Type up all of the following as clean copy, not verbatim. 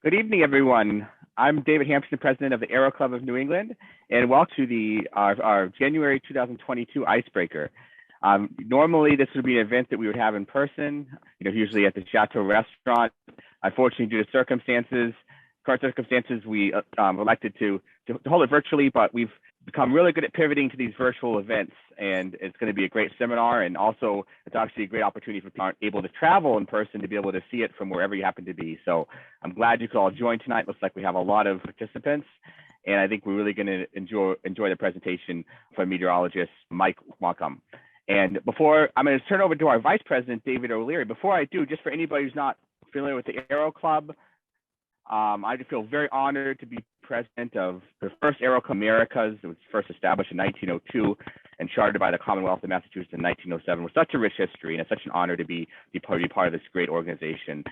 Good evening, everyone. I'm David Hampson, president of the Aero Club of New England, and welcome to our January 2022 Icebreaker. Normally, this would be an event that we would have in person, usually at the Chateau Restaurant. Unfortunately, due to current circumstances, we elected to hold it virtually, but we've become really good at pivoting to these virtual events, and it's going to be a great seminar. And also, it's obviously a great opportunity for people who aren't able to travel in person to be able to see it from wherever you happen to be. So I'm glad you could all join tonight. Looks like we have a lot of participants, and I think we're really going to enjoy the presentation from meteorologist Mike Wankum. And before I'm going to turn over to our vice president, David O'Leary. Before I do, just for anybody who's not familiar with the Aero Club, I feel very honored to be president of the first Aero Club Americas. It was first established in 1902 and chartered by the Commonwealth of Massachusetts in 1907. With such a rich history, and it's such an honor to be part of this great organization.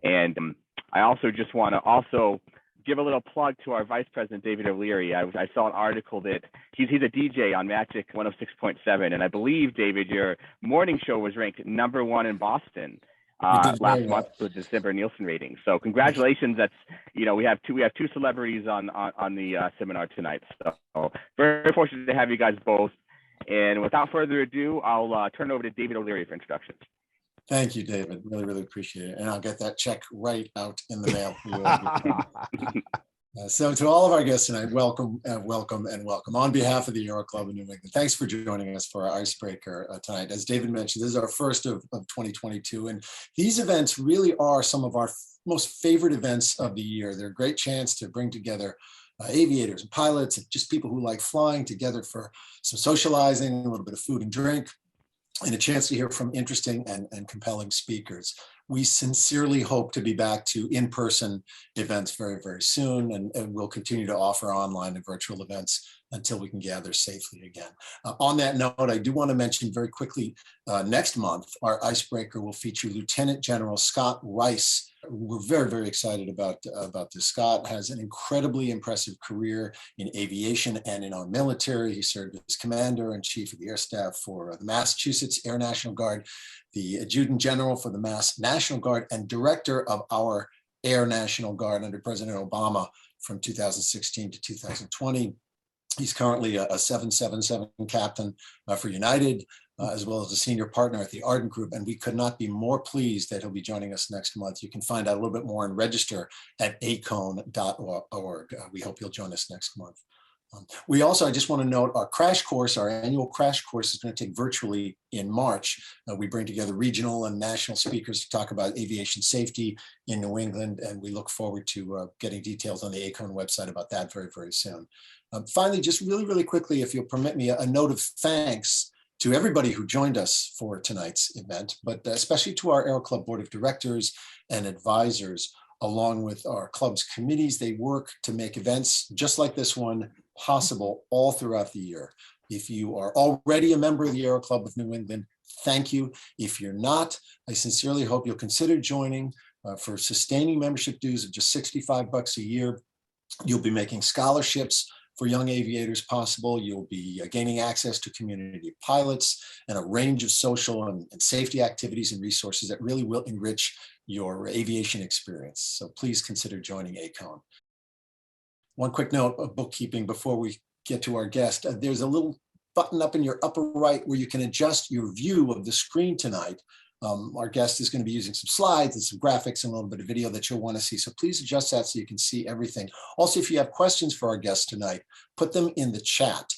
And I also just want to give a little plug to our vice president, David O'Leary. I saw an article that he's a DJ on Magic 106.7, and I believe, David, your morning show was ranked #1 in Boston last month with December Nielsen ratings. So congratulations. That's we have two celebrities on the seminar tonight. So very fortunate to have you guys both. And without further ado, I'll turn it over to David O'Leary for introductions. Thank you, David. Really, really appreciate it. And I'll get that check right out in the mail for you. So to all of our guests tonight, welcome, welcome, and welcome. On behalf of the Aero Club of New England, thanks for joining us for our Icebreaker tonight. As David mentioned, this is our first of 2022, and these events really are some of our most favorite events of the year. They're a great chance to bring together aviators and pilots and just people who like flying together for some socializing, a little bit of food and drink, and a chance to hear from interesting and compelling speakers. We sincerely hope to be back to in-person events very, very soon, and we'll continue to offer online and virtual events until we can gather safely again. On that note, I do want to mention very quickly, next month, our Icebreaker will feature Lieutenant General Scott Rice. We're very, very excited about this. Scott has an incredibly impressive career in aviation and in our military. He served as commander and chief of the air staff for the Massachusetts Air National Guard, the adjutant general for the Mass National Guard, and director of our Air National Guard under President Obama from 2016 to 2020. He's currently a 777 captain for United, as well as a senior partner at the Ardent Group, and we could not be more pleased that he'll be joining us next month. You can find out a little bit more and register at ACONE.org. We hope you'll join us next month. I just want to note our crash course, our annual crash course is going to take virtually in March. We bring together regional and national speakers to talk about aviation safety in New England, and we look forward to getting details on the ACONE website about that very, very soon. Finally, just really, really quickly, if you'll permit me, a note of thanks to everybody who joined us for tonight's event, but especially to our Aero Club Board of Directors and Advisors, along with our club's committees. They work to make events just like this one possible all throughout the year. If you are already a member of the Aero Club of New England, thank you. If you're not, I sincerely hope you'll consider joining. For sustaining membership dues of just $65 a year, you'll be making scholarships for young aviators possible. You'll be gaining access to community pilots and a range of social and safety activities and resources that really will enrich your aviation experience. So please consider joining ACONE. One quick note of bookkeeping before we get to our guest. There's a little button up in your upper right where you can adjust your view of the screen tonight. Our guest is going to be using some slides and some graphics and a little bit of video that you'll want to see. So please adjust that so you can see everything. Also, if you have questions for our guest tonight, put them in the chat.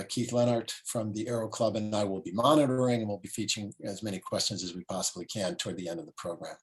Keith Leonard from the Aero Club and I will be monitoring, and we'll be featuring as many questions as we possibly can toward the end of the program.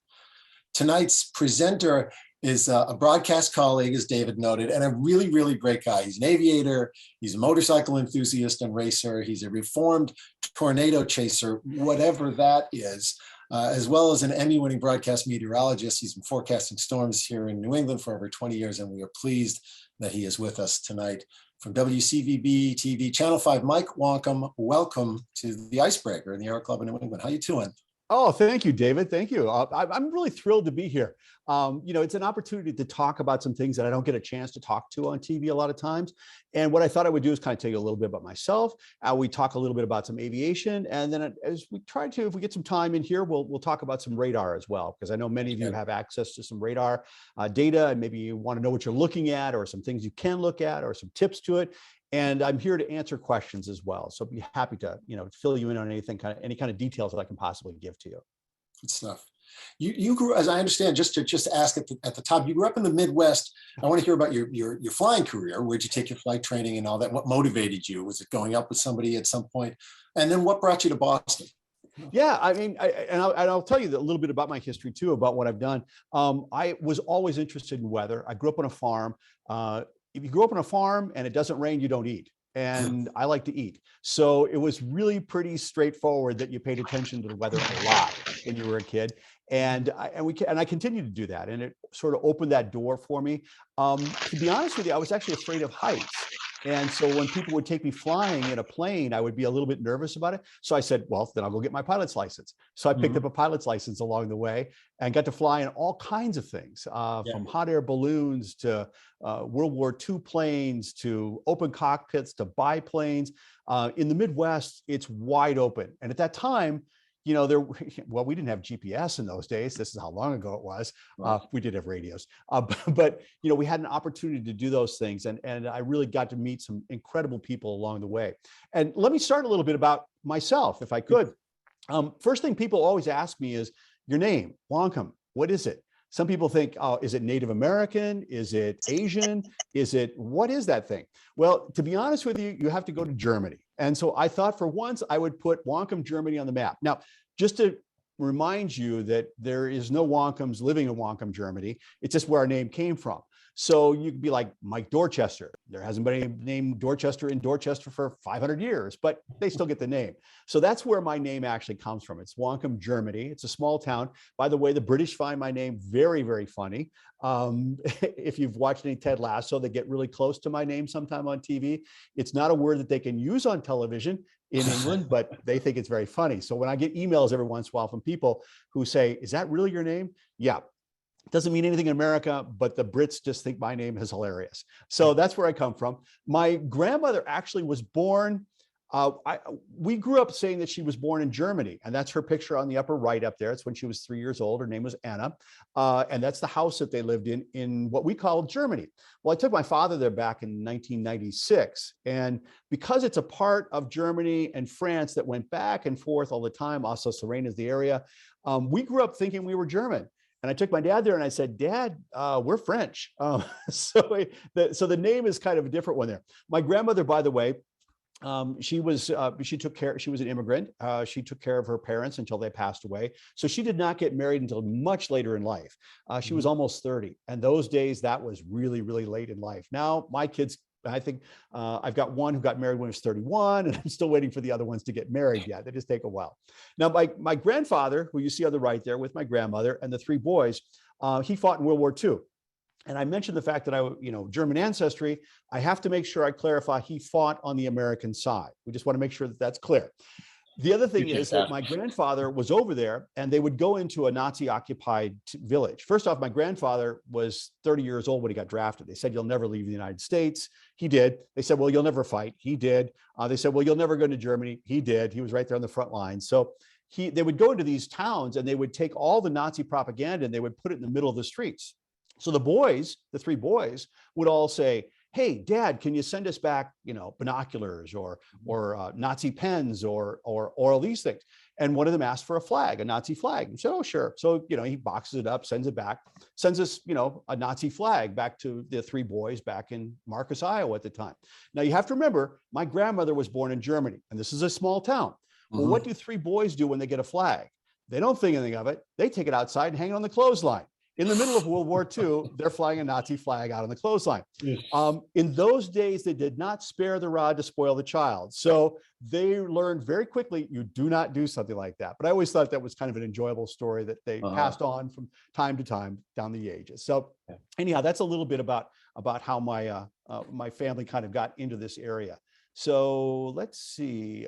Tonight's presenter is a broadcast colleague, as David noted, and a really, really great guy. He's an aviator, he's a motorcycle enthusiast and racer, he's a reformed tornado chaser, whatever that is, as well as an Emmy-winning broadcast meteorologist. He's been forecasting storms here in New England for over 20 years, and we are pleased that he is with us tonight. From WCVB TV, Channel 5, Mike Wankum, welcome to the Icebreaker in the Aero Club of New England. How you doing? Oh, thank you, David. Thank you. I'm really thrilled to be here. It's an opportunity to talk about some things that I don't get a chance to talk to on TV a lot of times. And what I thought I would do is kind of tell you a little bit about myself. We talk a little bit about some aviation, and then as we try to, if we get some time in here, we'll talk about some radar as well, because I know many of you have access to some radar data, and maybe you want to know what you're looking at, or some things you can look at, or some tips to it. And I'm here to answer questions as well. So be happy to, fill you in on any kind of details that I can possibly give to you. Good stuff. You grew, as I understand, just to ask at the top, you grew up in the Midwest. I want to hear about your flying career. Where'd you take your flight training and all that? What motivated you? Was it going up with somebody at some point? And then what brought you to Boston? Yeah, I mean, I'll tell you a little bit about my history too, about what I've done. I was always interested in weather. I grew up on a farm. If you grew up on a farm and it doesn't rain, you don't eat. And I like to eat. So it was really pretty straightforward that you paid attention to the weather a lot when you were a kid. And I continue to do that. And it sort of opened that door for me. To be honest with you, I was actually afraid of heights. And so when people would take me flying in a plane, I would be a little bit nervous about it. So I said, well, then I'll go get my pilot's license. So I picked up a pilot's license along the way and got to fly in all kinds of things, from hot air balloons to World War II planes, to open cockpits, to biplanes. In the Midwest, it's wide open. And at that time, we didn't have GPS in those days. This is how long ago it was. We did have radios, but we had an opportunity to do those things. And I really got to meet some incredible people along the way. And let me start a little bit about myself, if I could. First thing people always ask me is your name, Wankum. What is it? Some people think, oh, is it Native American? Is it Asian? What is that thing? Well, to be honest with you, you have to go to Germany. And so I thought for once I would put Wankum, Germany on the map. Now, just to remind you that there is no Wankums living in Wankum, Germany. It's just where our name came from. So you could be like Mike Dorchester. There hasn't been any name Dorchester in Dorchester for 500 years, but they still get the name. So that's where my name actually comes from. It's Wankum, Germany. It's a small town. By the way, the British find my name very, very funny. If you've watched any Ted Lasso, they get really close to my name sometime on TV. It's not a word that they can use on television in England, but they think it's very funny. So when I get emails every once in a while from people who say, is that really your name? Yeah. Doesn't mean anything in America, but the Brits just think my name is hilarious. So that's where I come from. My grandmother actually was born, we grew up saying that she was born in Germany, and that's her picture on the upper right up there. It's when she was 3 years old. Her name was Anna. And that's the house that they lived in what we call Germany. Well, I took my father there back in 1996. And because it's a part of Germany and France that went back and forth all the time, Alsace-Lorraine is the area, we grew up thinking we were German. And I took my dad there and I said, Dad, we're French. So the name is kind of a different one there. My grandmother, by the way, she was an immigrant. She took care of her parents until they passed away. So she did not get married until much later in life. She was almost 30. And those days, that was really, really late in life. Now, my kids, I think I've got one who got married when he was 31, and I'm still waiting for the other ones to get married yet. They just take a while. Now, my grandfather, who you see on the right there with my grandmother and the three boys, he fought in World War II. And I mentioned the fact that German ancestry. I have to make sure I clarify he fought on the American side. We just want to make sure that that's clear. The other thing is that my grandfather was over there and they would go into a Nazi occupied village. First off, my grandfather was 30 years old when he got drafted. They said, you'll never leave the United States. He did. They said, well, you'll never fight. He did. They said, well, you'll never go to Germany. He did. He was right there on the front line. So they would go into these towns and they would take all the Nazi propaganda and they would put it in the middle of the streets. So the boys, the three boys, would all say, hey, Dad, can you send us back, binoculars or Nazi pens or all these things? And one of them asked for a flag, a Nazi flag. He said, oh, sure. So, he boxes it up, sends it back, sends us, a Nazi flag back to the three boys back in Marcus, Iowa at the time. Now, you have to remember, my grandmother was born in Germany, and this is a small town. Well, what do three boys do when they get a flag? They don't think anything of it. They take it outside and hang it on the clothesline. In the middle of World War II, they're flying a Nazi flag out on the clothesline. In those days, they did not spare the rod to spoil the child. So they learned very quickly, you do not do something like that. But I always thought that was kind of an enjoyable story that they passed on from time to time down the ages. So anyhow, that's a little bit about how my family kind of got into this area. So let's see.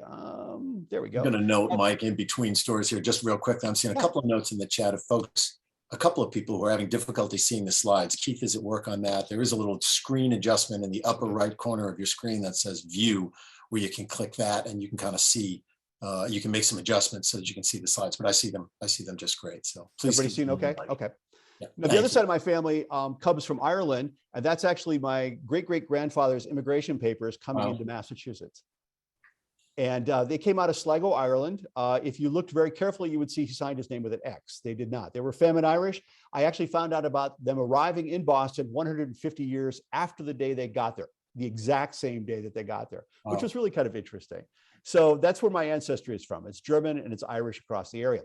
There we I'm go. going to note, Mike, in between stories here, just real quick. I'm seeing a couple of notes in the chat of folks, a couple of people who are having difficulty seeing the slides. Keith is at work on that. There is a little screen adjustment in the upper right corner of your screen that says view, where you can click that and you can kind of see, you can make some adjustments so that you can see the slides, but I see them just great. So please. Everybody seeing okay? Okay. Yeah, now, the other side of my family comes from Ireland, and that's actually my great-great-grandfather's immigration papers coming into Massachusetts. And they came out of Sligo, Ireland. If you looked very carefully, you would see he signed his name with an X. They did not. They were Femme and Irish. I actually found out about them arriving in Boston 150 years after the day they got there, the exact same day that they got there, which was really kind of interesting. So that's where my ancestry is from. It's German and it's Irish across the area.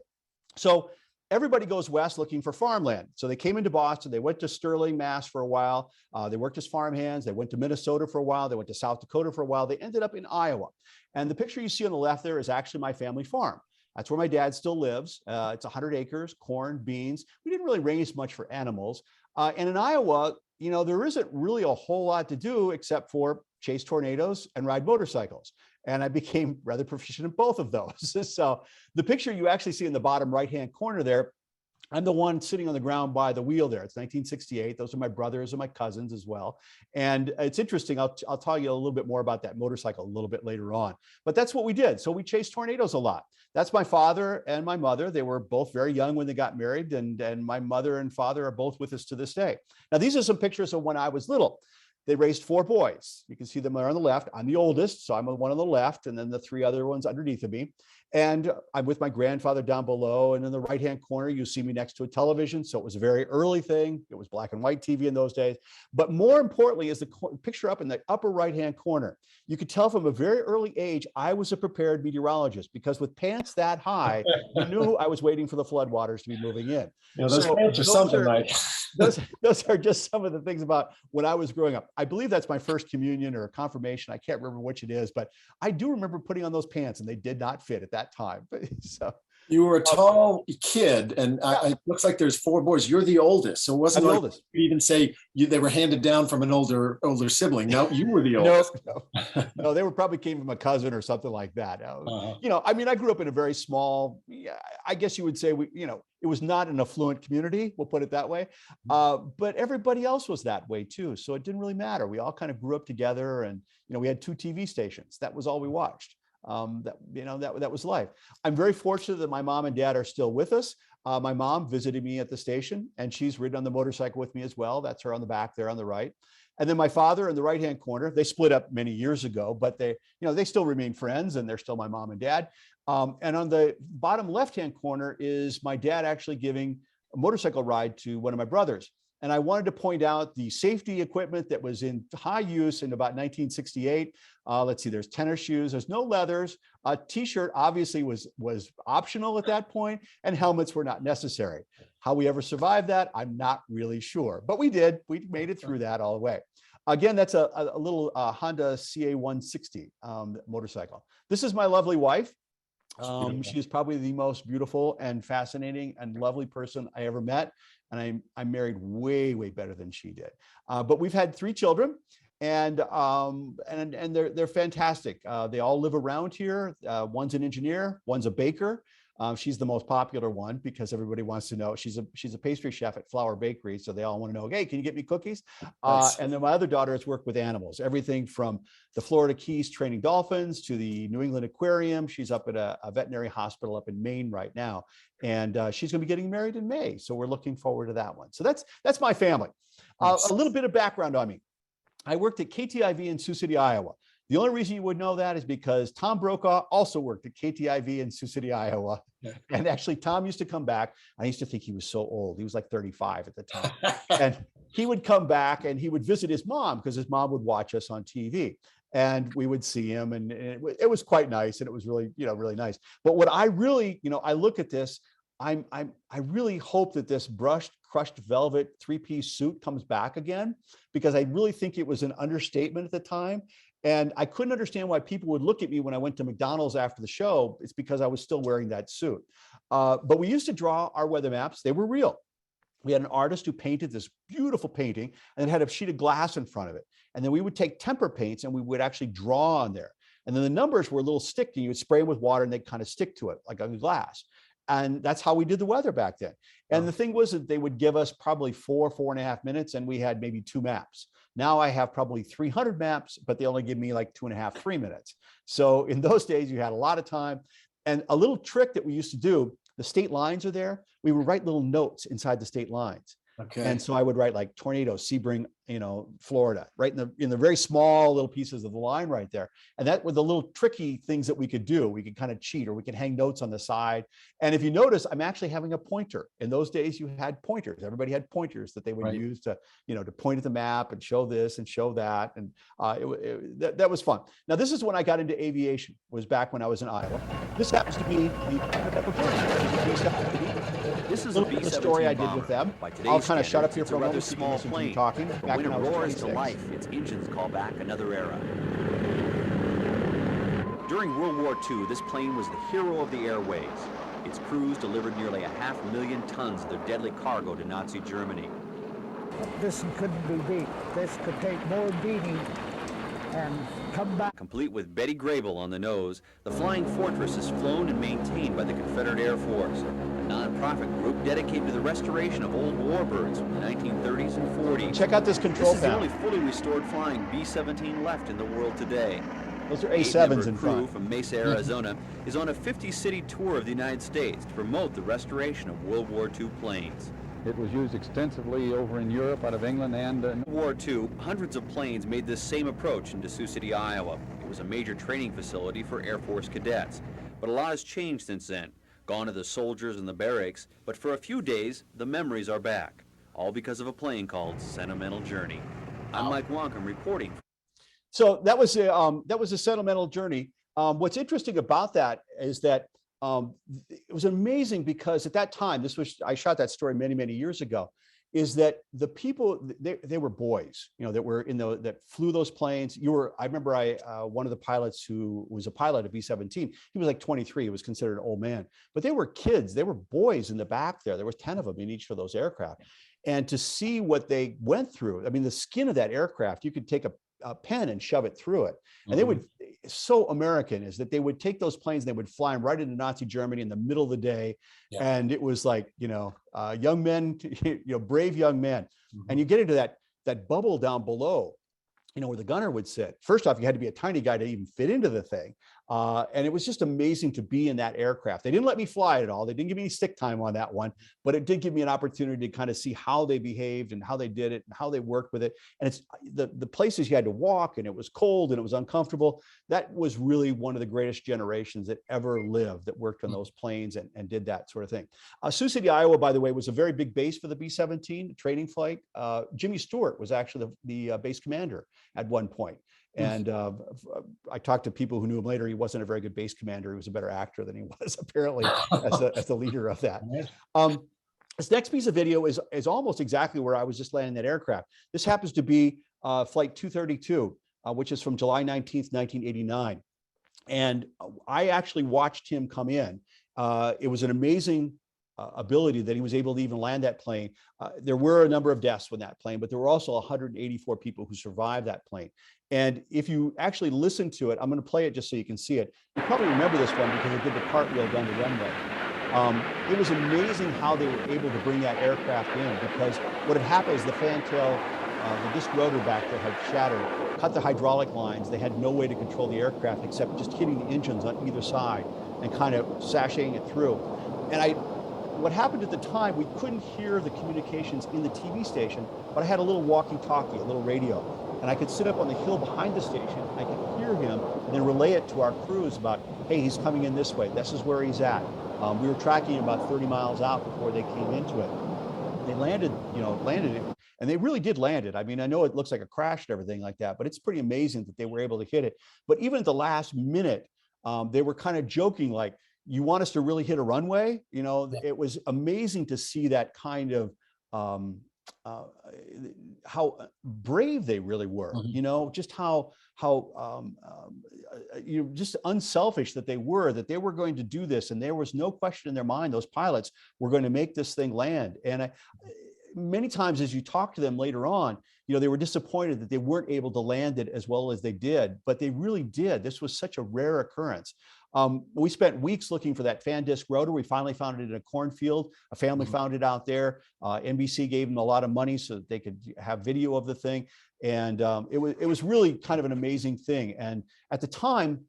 So everybody goes west looking for farmland. So they came into Boston, they went to Sterling, Mass for a while. They worked as farmhands. They went to Minnesota for a while. They went to South Dakota for a while. They ended up in Iowa. And the picture you see on the left there is actually my family farm. That's where my dad still lives. It's 100 acres, corn, beans. We didn't really raise much for animals. And in Iowa, you know, there isn't really a whole lot to do except for chase tornadoes and ride motorcycles. And I became rather proficient in both of those. So the picture you actually see in the bottom right-hand corner there, I'm the one sitting on the ground by the wheel there. It's 1968. Those are my brothers and my cousins as well. And it's interesting. I'll tell you a little bit more about that motorcycle a little bit later on. But that's what we did. So we chased tornadoes a lot. That's my father and my mother. They were both very young when they got married. And my mother and father are both with us to this day. Now, these are some pictures of when I was little. They raised 4 boys. You can see them there on the left. I'm the oldest, so I'm the one on the left, and then the 3 other ones underneath of me. And I'm with my grandfather down below. And in the right-hand corner, you see me next to a television. So it was a very early thing. It was black and white TV in those days. But more importantly is the picture up in the upper right-hand corner. You could tell from a very early age, I was a prepared meteorologist, because with pants that high, you knew I was waiting for the floodwaters to be moving in. You know, those pants are something, Mike. Those are just some of the things about when I was growing up. I believe that's my first communion or confirmation. I can't remember which it is, but I do remember putting on those pants, and they did not fit at that time. So you were a tall kid, and it looks like there's 4 boys. You're the oldest, so it wasn't like oldest. You even say they were handed down from an older sibling. No, you were the oldest. No, they were probably came from a cousin or something like that. You know, I mean, I grew up in a very small, I guess you would say, it was not an affluent community, we'll put it that way. But everybody else was that way too. So it didn't really matter. We all kind of grew up together, and, you know, we had 2 TV stations. That was all we watched. That was life. I'm very fortunate that my mom and dad are still with us. My mom visited me at the station, and she's ridden on the motorcycle with me as well. That's her on the back there on the right. And then my father in the right-hand corner, they split up many years ago, but they still remain friends, and they're still my mom and dad. And on the bottom left-hand corner is my dad actually giving a motorcycle ride to one of my brothers. And I wanted to point out the safety equipment that was in high use in about 1968. Let's see, there's tennis shoes, there's no leathers. A t-shirt obviously was optional at that point, and helmets were not necessary. How we ever survived that, I'm not really sure, but we did. We made it through that all the way. Again, that's a little Honda CA160 motorcycle. This is my lovely wife. She's probably the most beautiful and fascinating and lovely person I ever met. And I'm married way, way better than she did. But we've had 3 children, and they're fantastic. They all live around here. One's an engineer, one's a baker. She's the most popular one because everybody wants to know. She's a pastry chef at Flower Bakery, so they all want to know, hey, can you get me cookies? Nice. And then my other daughter has worked with animals, everything from the Florida Keys training dolphins to the New England Aquarium. She's up at a veterinary hospital up in Maine right now, and she's going to be getting married in May, so we're looking forward to that one. So that's my family. Nice. A little bit of background on me. I worked at KTIV in Sioux City, Iowa. The only reason you would know that is because Tom Brokaw also worked at KTIV in Sioux City, Iowa. Yeah. And actually, Tom used to come back. I used to think he was so old. He was like 35 at the time. And he would come back and he would visit his mom because his mom would watch us on TV. And we would see him, and it was quite nice. And it was really, really nice. But what I really, I look at this, I really hope that this crushed velvet 3-piece suit comes back again, because I really think it was an understatement at the time. And I couldn't understand why people would look at me when I went to McDonald's after the show. It's because I was still wearing that suit. But we used to draw our weather maps. They were real. We had an artist who painted this beautiful painting and it had a sheet of glass in front of it. And then we would take temper paints and we would actually draw on there. And then the numbers were a little sticky. You would spray them with water and they'd kind of stick to it like on glass. And that's how we did the weather back then. And the thing was that they would give us probably 4.5 minutes, and we had maybe 2 maps. Now I have probably 300 maps, but they only give me like 2.5, 3 minutes. So in those days, you had a lot of time. And a little trick that we used to do, the state lines are there. We would write little notes inside the state lines. Okay. And so I would write like tornado, Sebring, Florida, right in the very small little pieces of the line right there. And that were the little tricky things that we could do. We could kind of cheat, or we could hang notes on the side. And if you notice, I'm actually having a pointer. In those days, you had pointers. Everybody had pointers that they would use to, to point at the map and show this and show that. And that was fun. Now, this is when I got into aviation. Was back when I was in Iowa. This happens to be This is a B-17 story I did with them. I'll kind of shut up here for a moment. Small plane. Talking. Back when it roars to life, its engines call back another era. During World War II, this plane was the hero of the airways. Its crews delivered nearly 500,000 tons of their deadly cargo to Nazi Germany. This couldn't be beat. This could take more beating and come back. Complete with Betty Grable on the nose, the Flying Fortress is flown and maintained by the Confederate Air Force, a non-profit group dedicated to the restoration of old warbirds from the 1930s and 40s. Check out this control panel. This is the only fully restored flying B-17 left in the world today. Those are A7s in crew front. From Mesa, Arizona, is on a 50-city tour of the United States to promote the restoration of World War II planes. It was used extensively over in Europe, out of England, and in World War II, hundreds of planes made this same approach into Sioux City, Iowa. It was a major training facility for Air Force cadets. But a lot has changed since then. Gone are the soldiers and the barracks, but for a few days, the memories are back. All because of a plane called Sentimental Journey. I'm Mike Wankum reporting. So that was a Sentimental Journey. What's interesting about that is that it was amazing because at that time, I shot that story many, many years ago, is that the people, they were boys, that were that flew those planes. I remember one of the pilots who was a pilot at B-17, he was like 23, he was considered an old man, but they were kids, they were boys in the back there. There was 10 of them in each of those aircraft. And to see what they went through, I mean, the skin of that aircraft, you could take a pen and shove it through it. And they would, so American is that they would take those planes and they would fly them right into Nazi Germany in the middle of the day. Yeah. And it was like, young men, brave young men. And you get into that bubble down below, where the gunner would sit. First off, you had to be a tiny guy to even fit into the thing. And it was just amazing to be in that aircraft. They didn't let me fly it at all. They didn't give me any stick time on that one, but it did give me an opportunity to kind of see how they behaved and how they did it and how they worked with it. And it's the places you had to walk, and it was cold and it was uncomfortable. That was really one of the greatest generations that ever lived that worked on those planes and did that sort of thing. Sioux City, Iowa, by the way, was a very big base for the B-17 training flight. Jimmy Stewart was actually the base commander at one point. And I talked to people who knew him later. He wasn't a very good base commander. He was a better actor than he was apparently as the leader of that. This next piece of video is almost exactly where I was just landing that aircraft. This happens to be flight 232, which is from July 19th, 1989. And I actually watched him come in. It was an amazing ability that he was able to even land that plane. There were a number of deaths with that plane, but there were also 184 people who survived that plane. And if you actually listen to it, I'm going to play it just so you can see it. You probably remember this one because it did the cartwheel down the runway. It was amazing how they were able to bring that aircraft in, because what had happened is the fantail, the disc rotor back there had shattered, cut the hydraulic lines. They had no way to control the aircraft except just hitting the engines on either side and kind of sashaying it through. And what happened at the time, we couldn't hear the communications in the TV station, but I had a little walkie-talkie, a little radio, and I could sit up on the hill behind the station. I could hear him and then relay it to our crews about, hey, he's coming in this way. This is where he's at. We were tracking about 30 miles out before they came into it. They landed it, and they really did land it. I mean, I know it looks like a crash and everything like that, but it's pretty amazing that they were able to hit it. But even at the last minute, they were kind of joking like, you want us to really hit a runway? It was amazing to see that kind of how brave they really were, just how just unselfish that they were going to do this. And there was no question in their mind, those pilots were going to make this thing land. And many times as you talk to them later on, they were disappointed that they weren't able to land it as well as they did, but they really did. This was such a rare occurrence. We spent weeks looking for that fan disc rotor. We finally found it in a cornfield. A family found it out there. NBC gave them a lot of money so that they could have video of the thing. And it was really kind of an amazing thing. And at the time,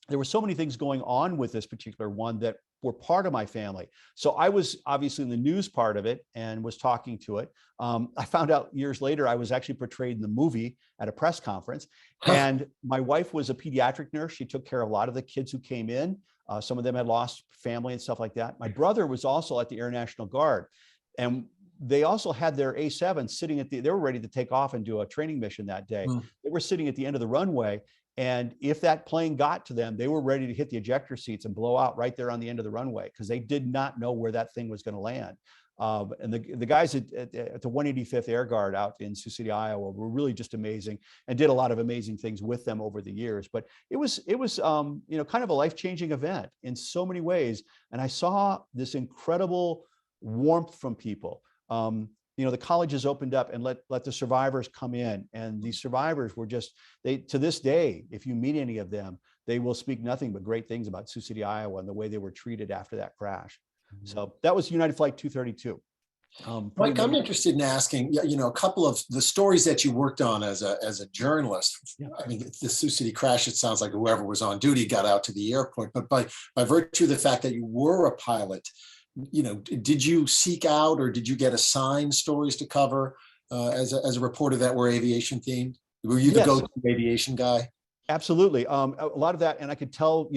there were so many things going on with this particular one that were part of my family. So I was obviously in the news part of it and was talking to it. I found out years later, I was actually portrayed in the movie at a press conference. And my wife was a pediatric nurse. She took care of a lot of the kids who came in. Some of them had lost family and stuff like that. My brother was also at the Air National Guard. And they also had their A7 sitting they were ready to take off and do a training mission that day. They were sitting at the end of the runway. And if that plane got to them, they were ready to hit the ejector seats and blow out right there on the end of the runway because they did not know where that thing was going to land. And the guys at the 185th Air Guard out in Sioux City, Iowa, were really just amazing and did a lot of amazing things with them over the years. But it was kind of a life-changing event in so many ways. And I saw this incredible warmth from people. The colleges opened up and let the survivors come in, and these survivors were to this day, if you meet any of them, they will speak nothing but great things about Sioux City, Iowa, and the way they were treated after that crash. So that was United Flight 232. Mike, I'm interested in asking, a couple of the stories that you worked on as a journalist. Yeah. I mean, the Sioux City crash, it sounds like whoever was on duty got out to the airport, but by virtue of the fact that you were a pilot, did you seek out or did you get assigned stories to cover as a reporter that were aviation themed? Were you the go-to aviation guy? Absolutely. A lot of that, and I could tell,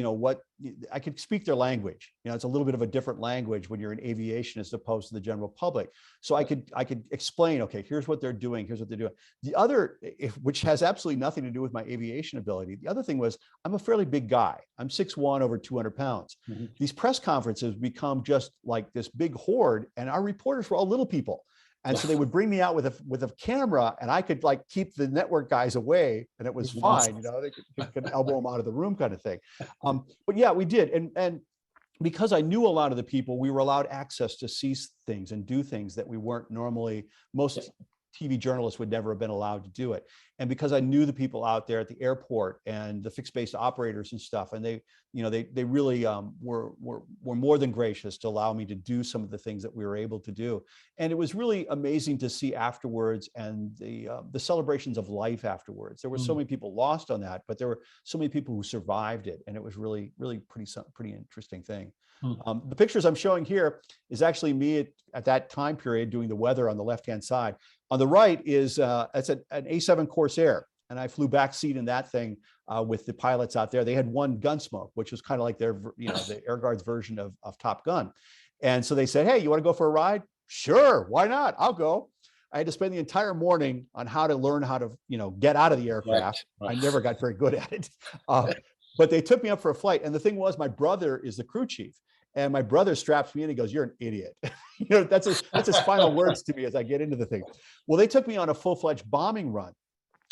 I could speak their language. It's a little bit of a different language when you're in aviation as opposed to the general public. So I could explain, okay, here's what they're doing, here's what they're doing. The other, which has absolutely nothing to do with my aviation ability, the other thing was I'm a fairly big guy. I'm 6'1", over 200 pounds. These press conferences become just like this big horde, and our reporters were all little people. And so they would bring me out with a camera, and I could keep the network guys away, and it was fine. They could elbow them out of the room, kind of thing. But yeah, we did, and because I knew a lot of the people, we were allowed access to see things and do things that we weren't normally. Most TV journalists would never have been allowed to do it. And because I knew the people out there at the airport and the fixed base operators and stuff, and they really were more than gracious to allow me to do some of the things that we were able to do. And it was really amazing to see afterwards, and the celebrations of life afterwards. There were so many people lost on that, but there were so many people who survived it, and it was really pretty interesting thing. The pictures I'm showing here is actually me at that time period doing the weather on the left-hand side. On the right is it's an A7 Corsair, and I flew back seat in that thing with the pilots out there. They had one Gunsmoke, which was kind of like their, the Air Guard's version of Top Gun. And so they said, hey, you want to go for a ride? Sure, why not? I'll go. I had to spend the entire morning on how to learn how to, get out of the aircraft. Right. I never got very good at it. But they took me up for a flight. And the thing was, my brother is the crew chief. And my brother straps me in. He goes, "You're an idiot." That's his final words to me as I get into the thing. Well, they took me on a full-fledged bombing run.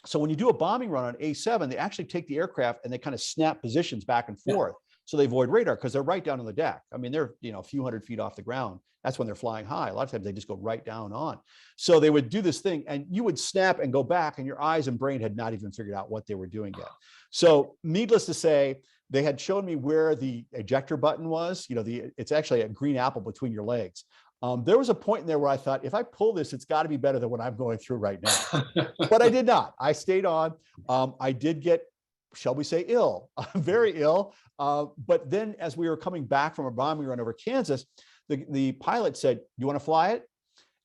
So when you do a bombing run on A7, they actually take the aircraft and they kind of snap positions back and forth. So they avoid radar because they're right down on the deck. I mean, they're a few hundred feet off the ground. That's when they're flying high. A lot of times they just go right down on. So they would do this thing, and you would snap and go back, and your eyes and brain had not even figured out what they were doing yet. So needless to say, they had shown me where the ejector button was. It's actually a green apple between your legs. There was a point in there where I thought, if I pull this, it's got to be better than what I'm going through right now. But I did not. I stayed on. I did get, shall we say, ill, very ill. But then as we were coming back from a bombing run over Kansas, the pilot said, "You want to fly it?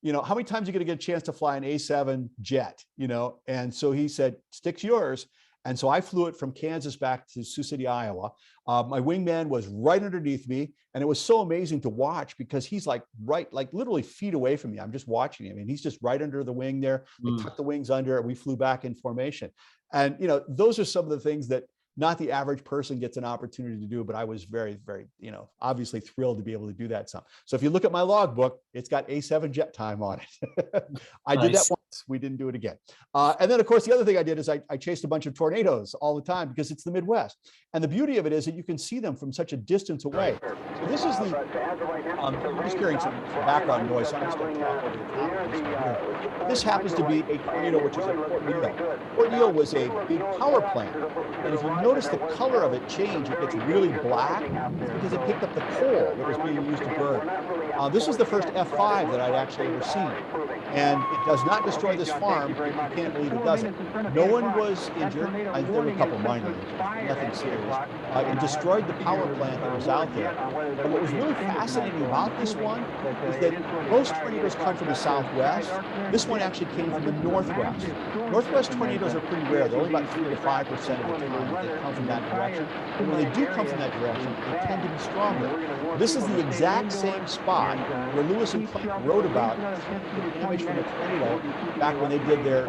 How many times are you going to get a chance to fly an A7 jet?" And so he said, "Stick's yours." And so I flew it from Kansas back to Sioux City, Iowa. My wingman was right underneath me. And it was so amazing to watch because he's literally feet away from me. I'm just watching him, and he's just right under the wing there. They tucked the wings under, and we flew back in formation. And, those are some of the things that not the average person gets an opportunity to do, but I was very, very, obviously thrilled to be able to do that. So if you look at my logbook, it's got A7 jet time on it. I did that once once. We didn't do it again. And then, of course, the other thing I did is I chased a bunch of tornadoes all the time because it's the Midwest. And the beauty of it is that you can see them from such a distance away. So this is the, I'm just hearing some background noise. So I'm just going to talk over the top. This happens to be a tornado, which is a Fort Neal. Fort Neal was a big power plant. And if you notice the color of it change, it gets really black. It's because it picked up the coal that was being used to burn. This was the first F5 that I'd actually ever seen. And it does not destroy this farm. You can't believe it doesn't. No one was injured. There were a couple minor injuries, nothing serious. It destroyed the power plant that was out there. And what was really fascinating about this one is that most tornadoes come from the southwest. This one actually came from the northwest. Northwest tornadoes are pretty rare. They're only about 3 to 5% of the time that they come from that direction. And when they do come from that direction, they tend to be stronger. This is the exact same spot where Lewis and Clark wrote about the damage from a tornado back when they did their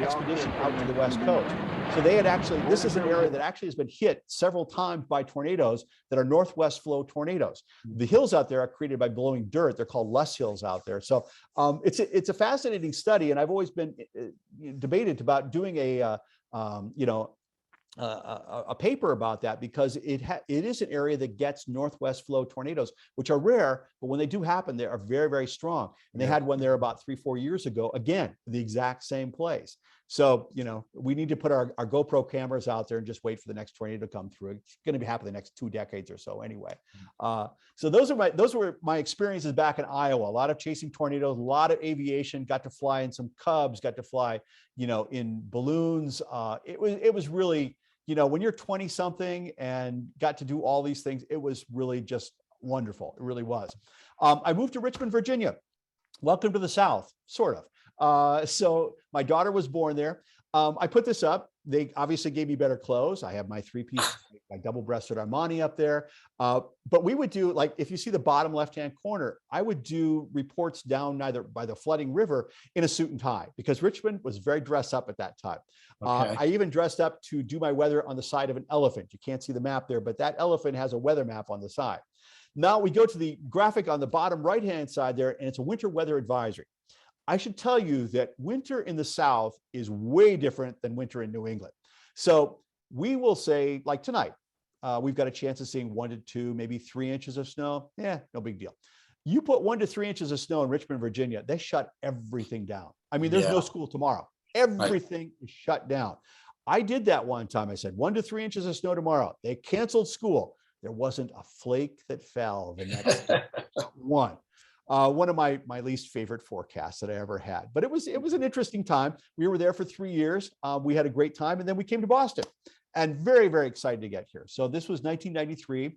expedition out to the West Coast. So they had actually, this is an area that actually has been hit several times by tornadoes that are northwest flow tornadoes. The hills out there are created by blowing dirt. They're called loess hills out there. So it's a fascinating study, and I've always been debated about doing a paper about that because it is an area that gets northwest flow tornadoes, which are rare, but when they do happen, they are very, very strong. And they had one there about 3-4 years ago, again, the exact same place. So, we need to put our GoPro cameras out there and just wait for the next tornado to come through. It's going to be happening the next 2 decades or so anyway. So those were my experiences back in Iowa. A lot of chasing tornadoes, a lot of aviation, got to fly in some Cubs, got to fly, in balloons. It was really, when you're 20 something and got to do all these things, it was really just wonderful. It really was. I moved to Richmond, Virginia. Welcome to the South, sort of. So my daughter was born there. I put this up. They obviously gave me better clothes. I have my 3-piece, my double-breasted Armani up there. But we would do, like, if you see the bottom left-hand corner, I would do reports down either by the flooding river in a suit and tie because Richmond was very dressed up at that time. Okay. I even dressed up to do my weather on the side of an elephant. You can't see the map there, but that elephant has a weather map on the side. Now we go to the graphic on the bottom right-hand side there, and it's a winter weather advisory. I should tell you that winter in the South is way different than winter in New England. So we will say, like tonight, we've got a chance of seeing 1 to 2, maybe 3 inches of snow. Yeah, no big deal. You put 1 to 3 inches of snow in Richmond, Virginia, they shut everything down. I mean, there's no school tomorrow. Everything is shut down. I did that one time. I said 1 to 3 inches of snow tomorrow. They canceled school. There wasn't a flake that fell the next one. One of my least favorite forecasts that I ever had, but it was an interesting time. We were there for 3 years. We had a great time, and then we came to Boston, and very, very excited to get here. So this was 1993,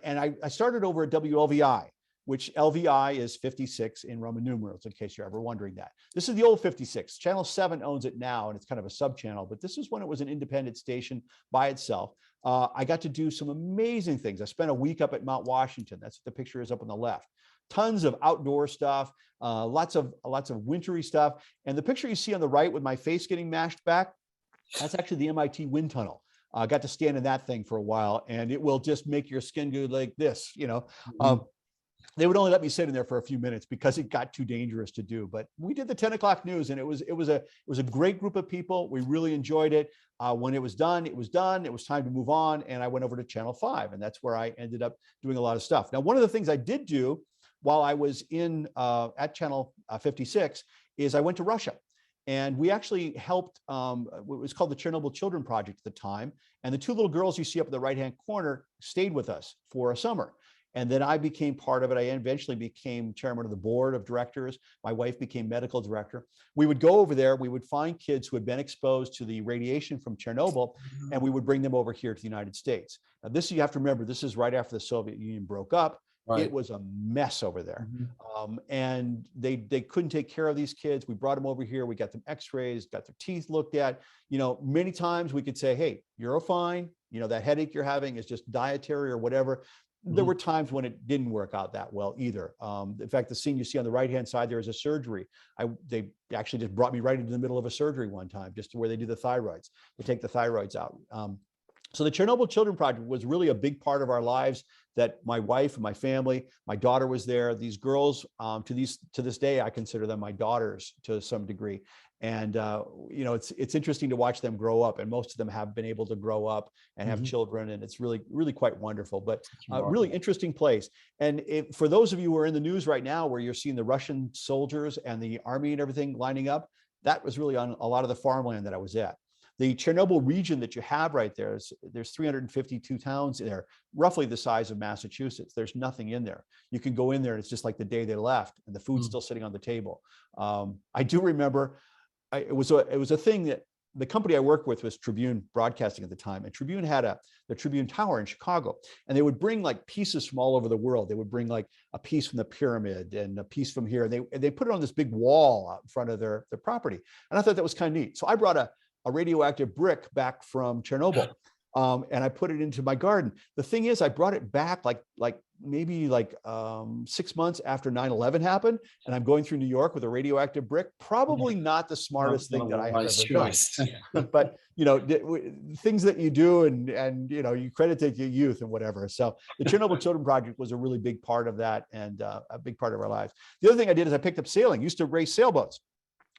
and I started over at WLVI, which LVI is 56 in Roman numerals, in case you're ever wondering that. This is the old 56. Channel 7 owns it now, and it's kind of a sub-channel, but this is when it was an independent station by itself. I got to do some amazing things. I spent a week up at Mount Washington. That's what the picture is up on the left. Tons of outdoor stuff, lots of wintry stuff. And the picture you see on the right with my face getting mashed back, that's actually the MIT wind tunnel. I got to stand in that thing for a while, and it will just make your skin go like this, They would only let me sit in there for a few minutes because it got too dangerous to do. But we did the 10 o'clock news, and it was a great group of people. We really enjoyed it. When it was done, it was done. It was time to move on, and I went over to Channel 5, and that's where I ended up doing a lot of stuff. Now, one of the things I did do while I was at Channel 56 is I went to Russia. And we actually helped, what was called the Chernobyl Children Project at the time. And the 2 little girls you see up in the right-hand corner stayed with us for a summer. And then I became part of it. I eventually became chairman of the board of directors. My wife became medical director. We would go over there. We would find kids who had been exposed to the radiation from Chernobyl, and we would bring them over here to the United States. Now, this, you have to remember, this is right after the Soviet Union broke up. Right. It was a mess over there. And they couldn't take care of these kids. We brought them over here. We got them x-rays, got their teeth looked at. Many times we could say, hey, you're fine. That headache you're having is just dietary or whatever. There were times when it didn't work out that well either. In fact, the scene you see on the right-hand side, there is a surgery. They actually just brought me right into the middle of a surgery one time, just to where they do the thyroids. They take the thyroids out. So the Chernobyl Children Project was really a big part of our lives that my wife and my family, my daughter was there. These girls, to this day, I consider them my daughters to some degree. And you know, it's interesting to watch them grow up, and most of them have been able to grow up and have children, and it's really quite wonderful. But really interesting place. And for those of you who are in the news right now, where you're seeing the Russian soldiers and the army and everything lining up, that was really on a lot of the farmland that I was at. The Chernobyl region that you have right there, there's 352 towns in there, roughly the size of Massachusetts. There's nothing in there. You can go in there and it's just like the day they left, and the food's still sitting on the table. I do remember it was a thing that the company I worked with was Tribune Broadcasting at the time, and Tribune had the Tribune Tower in Chicago, and they would bring like pieces from all over the world. They would bring like a piece from the pyramid and a piece from here, and they put it on this big wall out in front of their property. And I thought that was kind of neat. So I brought a radioactive brick back from Chernobyl, and I put it into my garden. The thing is, I brought it back maybe 6 months after 9/11 happened, and I'm going through New York with a radioactive brick. Probably not the smartest thing that I have ever done. But you know, things that you do, and you know, you credit to your youth and whatever. So the Chernobyl Children Project was a really big part of that, and a big part of our lives. The other thing I did is I picked up sailing. Used to race sailboats.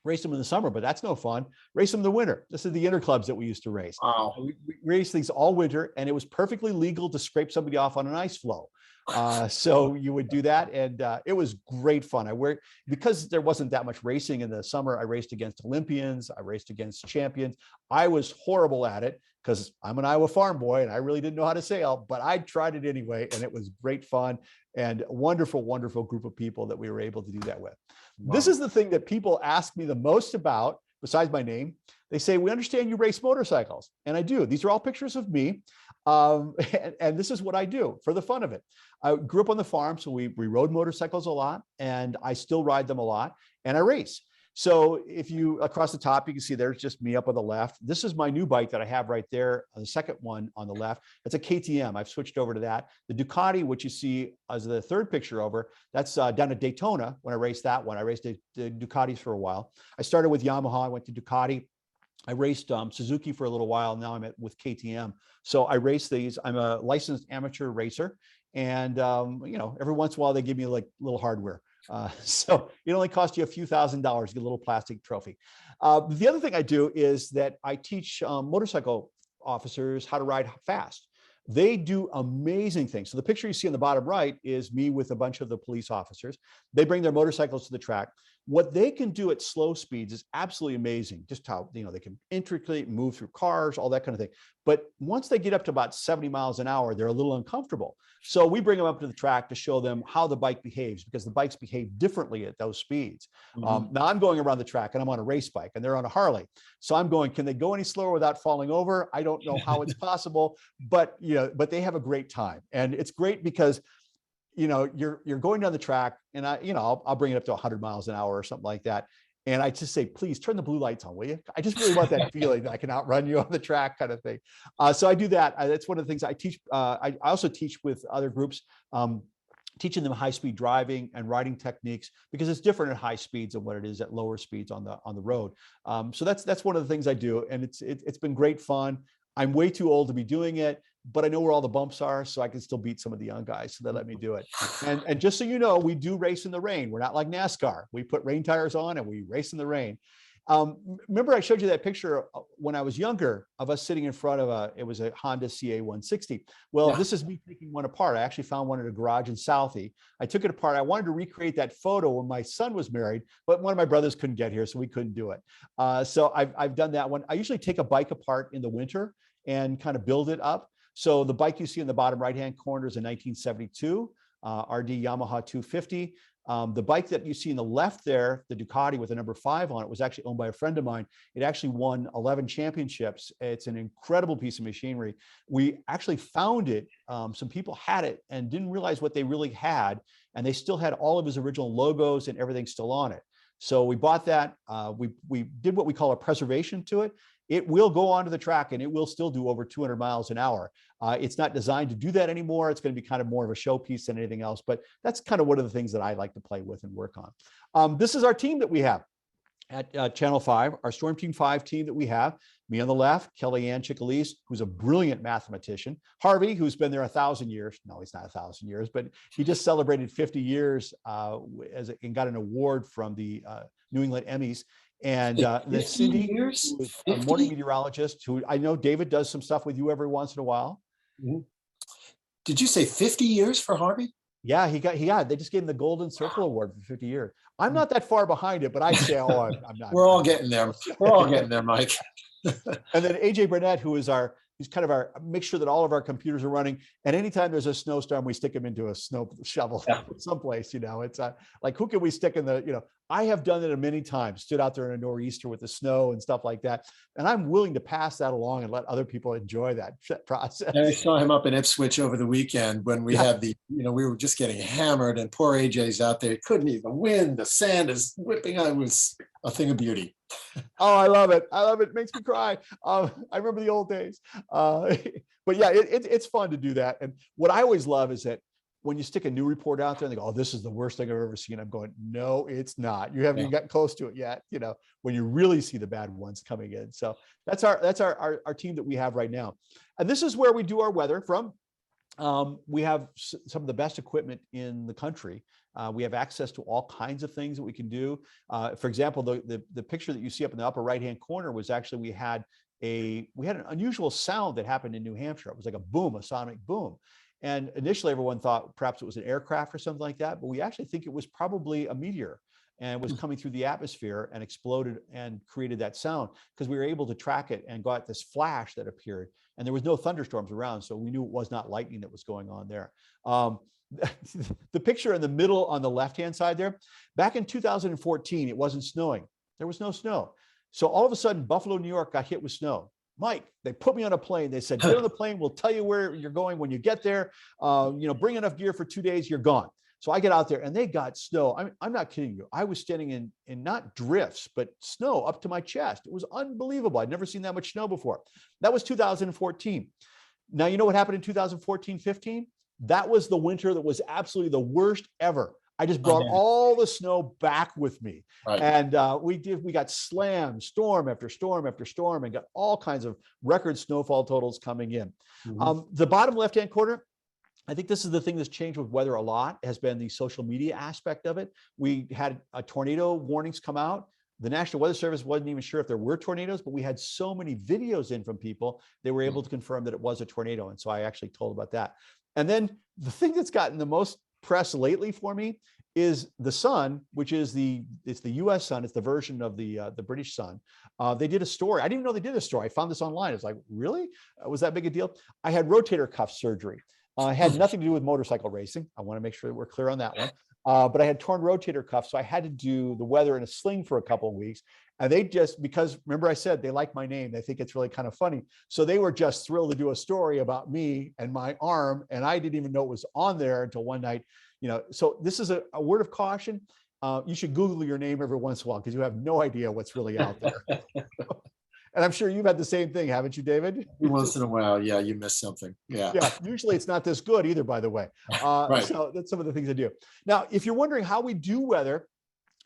Race them in the summer, but that's no fun. Race them in the winter. This is the interclubs that we used to race. Wow. We raced these all winter, and it was perfectly legal to scrape somebody off on an ice floe. So you would do that, and it was great fun. Because there wasn't that much racing in the summer, I raced against Olympians, I raced against champions. I was horrible at it because I'm an Iowa farm boy and I really didn't know how to sail, but I tried it anyway, and it was great fun and a wonderful, wonderful group of people that we were able to do that with. Wow. This is the thing that people ask me the most about, besides my name. They say, we understand you race motorcycles. And I do. These are all pictures of me. And this is what I do for the fun of it. I grew up on the farm, so we rode motorcycles a lot, and I still ride them a lot, and I race. So if you, across the top, you can see there's just me up on the left. This is my new bike that I have right there, the second one on the left. It's a KTM. I've switched over to that. The Ducati, which you see as the third picture over, that's down at Daytona when I raced that one. I raced the Ducatis for a while. I started with Yamaha. I went to Ducati. I raced Suzuki for a little while. Now I'm with KTM. So I race these. I'm a licensed amateur racer. And, you know, every once in a while, they give me like little hardware. So it only costs you a few $1,000s to get a little plastic trophy. The other thing I do is that I teach motorcycle officers how to ride fast. They do amazing things. So the picture you see on the bottom right is me with a bunch of the police officers. They bring their motorcycles to the track. What they can do at slow speeds is absolutely amazing. Just how, you know, they can intricately move through cars, all that kind of thing. But once they get up to about 70 miles an hour, they're a little uncomfortable. So we bring them up to the track to show them how the bike behaves, because the bikes behave differently at those speeds. Now I'm going around the track and I'm on a race bike and they're on a Harley. So I'm going, can they go any slower without falling over? I don't know how it's possible, but you know, but they have a great time. And it's great because you know, you're going down the track, and I'll bring it up to 100 miles an hour or something like that. And I just say, please turn the blue lights on, will you? I just really want that feeling that I can outrun you on the track kind of thing. So I do that. That's one of the things I teach. I also teach with other groups, teaching them high-speed driving and riding techniques, because it's different at high speeds than what it is at lower speeds on the road. So that's one of the things I do. And it's been great fun. I'm way too old to be doing it, but I know where all the bumps are, so I can still beat some of the young guys. So they let me do it. And just so you know, we do race in the rain. We're not like NASCAR. We put rain tires on and we race in the rain. Remember I showed you that picture when I was younger of us sitting in front of it was a Honda CA 160. Well, yeah. This is me taking one apart. I actually found one in a garage in Southie. I took it apart. I wanted to recreate that photo when my son was married, but one of my brothers couldn't get here, so we couldn't do it. So I've done that one. I usually take a bike apart in the winter and kind of build it up. So the bike you see in the bottom right-hand corner is a 1972 RD Yamaha 250. The bike that you see in the left there, the Ducati with the number 5 on it, was actually owned by a friend of mine. It actually won 11 championships. It's an incredible piece of machinery. We actually found it. Some people had it and didn't realize what they really had. And they still had all of his original logos and everything still on it. So we bought that. We did what we call a preservation to it. It will go onto the track and it will still do over 200 miles an hour. It's not designed to do that anymore. It's going to be kind of more of a showpiece than anything else, but that's kind of one of the things that I like to play with and work on. This is our team that we have. at Channel 5, our Storm Team 5 team that we have, me on the left, Kellyanne Chicalise, who's a brilliant mathematician, Harvey, who's been there 1,000 years. No, he's not 1,000 years, but he just celebrated 50 years and got an award from the New England Emmys. And then Cindy, who is a morning meteorologist, who I know David does some stuff with you every once in a while. Mm-hmm. Did you say 50 years for Harvey? Yeah, they just gave him the Golden Circle Award for 50 years. I'm not that far behind it, but I say, I'm not. We're all getting there. We're all getting there, Mike. And then AJ Burnett, he's kind of make sure that all of our computers are running. And anytime there's a snowstorm, we stick him into a snow shovel someplace, it's like, who can we stick in I have done it many times, stood out there in a nor'easter with the snow and stuff like that. And I'm willing to pass that along and let other people enjoy that process. I saw him up in Ipswich over the weekend when we had we were just getting hammered, and poor AJ's out there. Couldn't even, the wind, the sand is whipping out. It was a thing of beauty. Oh, I love it. It makes me cry. I remember the old days. But yeah, it's fun to do that. And what I always love is that when you stick a new report out there and they go, oh, this is the worst thing I've ever seen. I'm going, no, it's not. You haven't even gotten close to it yet. When you really see the bad ones coming in. So that's our team that we have right now. And this is where we do our weather from. We have some of the best equipment in the country. We have access to all kinds of things that we can do. For example, the picture that you see up in the upper right-hand corner was actually, we had an unusual sound that happened in New Hampshire. It was like a boom, a sonic boom. And initially everyone thought perhaps it was an aircraft or something like that, but we actually think it was probably a meteor and was coming through the atmosphere and exploded and created that sound, because we were able to track it and got this flash that appeared, and there was no thunderstorms around. So we knew it was not lightning that was going on there. The picture in the middle on the left-hand side there, back in 2014, it wasn't snowing. There was no snow. So all of a sudden, Buffalo, New York got hit with snow. Mike, they put me on a plane. They said, get on the plane. We'll tell you where you're going when you get there. Bring enough gear for 2 days, you're gone. So I get out there and they got snow. I'm not kidding you. I was standing in not drifts, but snow up to my chest. It was unbelievable. I'd never seen that much snow before. That was 2014. Now, you know what happened in 2014, 15? That was the winter that was absolutely the worst ever. I just brought all the snow back with me. Right. And we got slammed storm after storm after storm, and got all kinds of record snowfall totals coming in. Mm-hmm. The bottom left-hand corner, I think this is the thing that's changed with weather a lot, has been the social media aspect of it. We had tornado warnings come out. The National Weather Service wasn't even sure if there were tornadoes, but we had so many videos in from people, they were able to confirm that it was a tornado. And so I actually told about that. And then the thing that's gotten the most press lately for me is the sun, which is it's the US sun. It's the version of the British sun. They did a story. I didn't even know they did a story. I found this online. It's like, really? Was that big a deal? I had rotator cuff surgery. Had nothing to do with motorcycle racing. I want to make sure that we're clear on that one. But I had torn rotator cuffs, so I had to do the weather in a sling for a couple of weeks. And they just, because remember I said they like my name, they think it's really kind of funny. So they were just thrilled to do a story about me and my arm. And I didn't even know it was on there until one night, so this is a word of caution. You should Google your name every once in a while, because you have no idea what's really out there. And I'm sure you've had the same thing, haven't you, David? Once in a while, yeah, you miss something. Yeah. Yeah. Usually it's not this good either, by the way. Right. So that's some of the things I do. Now, if you're wondering how we do weather,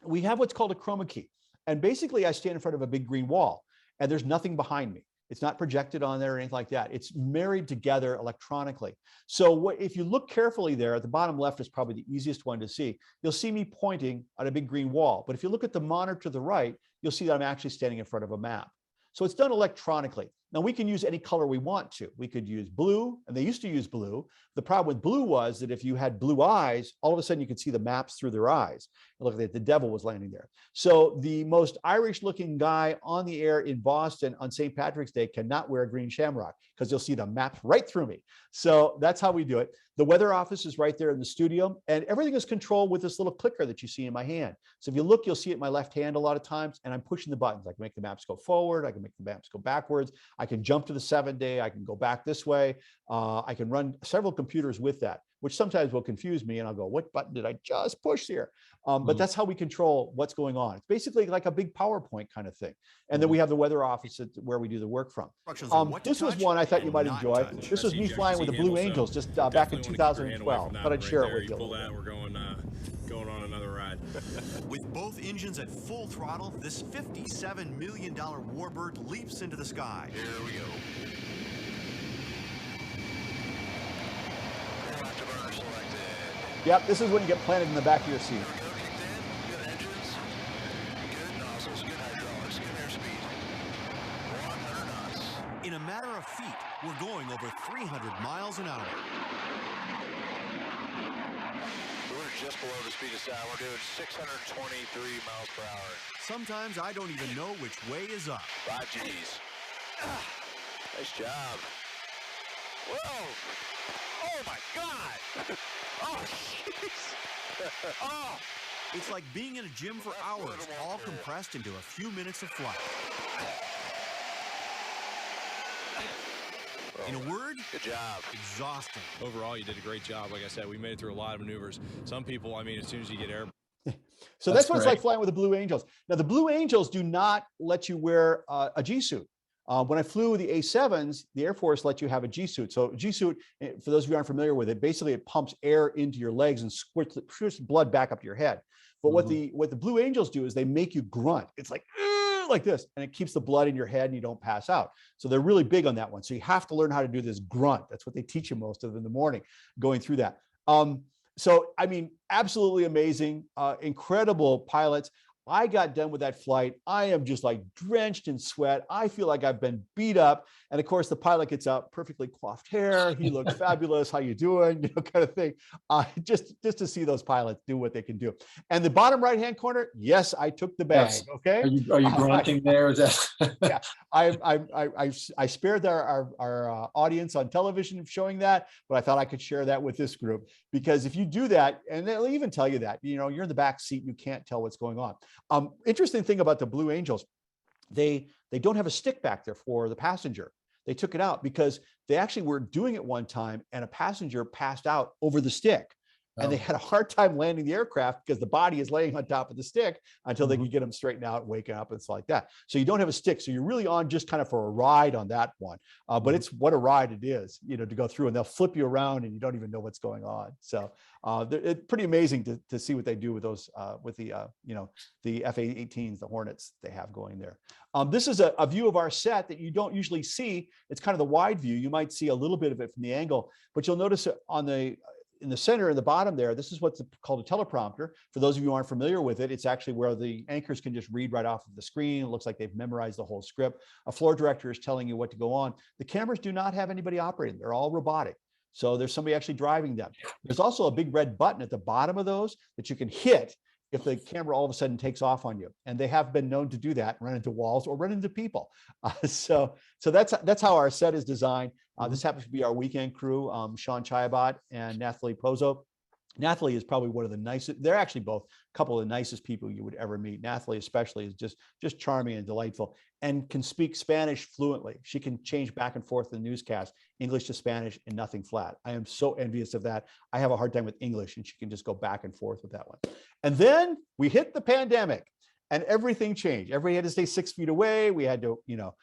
we have what's called a chroma key. And basically I stand in front of a big green wall and there's nothing behind me. It's not projected on there or anything like that. It's married together electronically. So if you look carefully there, at the bottom left is probably the easiest one to see. You'll see me pointing at a big green wall. But if you look at the monitor to the right, you'll see that I'm actually standing in front of a map. So it's done electronically. Now we can use any color we want to. We could use blue, and they used to use blue. The problem with blue was that if you had blue eyes, all of a sudden you could see the maps through their eyes. Look, the devil was landing there. So the most Irish looking guy on the air in Boston on St. Patrick's Day cannot wear a green shamrock, because you'll see the maps right through me. So that's how we do it. The weather office is right there in the studio, and everything is controlled with this little clicker that you see in my hand. So if you look, you'll see it in my left hand a lot of times, and I'm pushing the buttons. I can make the maps go forward. I can make the maps go backwards. I can jump to the 7-day. I can go back this way. I can run several computers with that, which sometimes will confuse me, and I'll go, what button did I just push here? But that's how we control what's going on. It's basically like a big PowerPoint kind of thing. And then we have the weather office where we do the work from. This was one I thought you might enjoy. This was me flying with the Blue Angels just back in 2012. Thought I'd share it with you. We're going on another ride. With both engines at full throttle, this $57 million warbird leaps into the sky. Here we go. Afterburner selected. Yep, this is when you get planted in the back of your seat. Here we go, kicked in. Good engines. Good nozzles. Good hydraulics. Good airspeed. 100 knots. In a matter of feet, we're going over 300 miles an hour. We're just below the speed of sound. We're doing 623 miles per hour. Sometimes I don't even know which way is up. 5 Gs. Nice job. Whoa! Oh my God! Oh, jeez! Oh! It's like being in a gym for hours, all compressed into a few minutes of flight. In a word, Good job. exhausting. Overall, you did a great job. Like I said, we made it through a lot of maneuvers. Some people, I mean, as soon as you get air. So that's what it's like flying with the Blue Angels. Now, the Blue Angels do not let you wear a G suit. When I flew the A7s, the Air Force let you have a G suit. So G suit, for those of you who aren't familiar with it, basically it pumps air into your legs and squirts blood back up to your head. But what the Blue Angels do is they make you grunt. It's like this, and it keeps the blood in your head and you don't pass out. So they're really big on that one. So you have to learn how to do this grunt. That's what they teach you most of in the morning, going through that. So, I mean, absolutely amazing, incredible pilots. I got done with that flight. I am just like drenched in sweat. I feel like I've been beat up. And of course, the pilot gets out, perfectly coiffed hair. He looks fabulous. How you doing? You know, kind of thing. Just to see those pilots do what they can do. And the bottom right-hand corner, yes, I took the bag. Yes. Okay. Are you grunting there? Is that? Yeah, I spared our audience on television showing that, but I thought I could share that with this group, because if you do that, and they'll even tell you that, you know, you're in the back seat, you can't tell what's going on. Interesting thing about the Blue Angels, they don't have a stick back there for the passenger. They took it out because they actually were doing it one time and a passenger passed out over the stick. And they had a hard time landing the aircraft because the body is laying on top of the stick until they can get them straightened out, waking up, and stuff like that. So you don't have a stick. So you're really on just kind of for a ride on that one. But it's what a ride it is, you know, to go through, and they'll flip you around and you don't even know what's going on. So it's pretty amazing to see what they do with those, with the, you know, the F-18s, the Hornets they have going there. This is a view of our set that you don't usually see. It's kind of the wide view. You might see a little bit of it from the angle, but you'll notice on in the center, in the bottom there, this is what's called a teleprompter. For those of you who aren't familiar with it, it's actually where the anchors can just read right off of the screen. It looks like they've memorized the whole script. A floor director is telling you what to go on. The cameras do not have anybody operating. They're all robotic. So there's somebody actually driving them. There's also a big red button at the bottom of those that you can hit if the camera all of a sudden takes off on you. And they have been known to do that, run into walls or run into people. So that's how our set is designed. This happens to be our weekend crew, Sean Chiabat and Nathalie Pozo. Nathalie is probably one of the nicest. They're actually both a couple of the nicest people you would ever meet. Nathalie especially is just charming and delightful and can speak Spanish fluently. She can change back and forth in the newscast, English to Spanish and nothing flat. I am so envious of that. I have a hard time with English and she can just go back and forth with that one. And then we hit the pandemic and everything changed. Everybody had to stay 6 feet away. We had to, you know,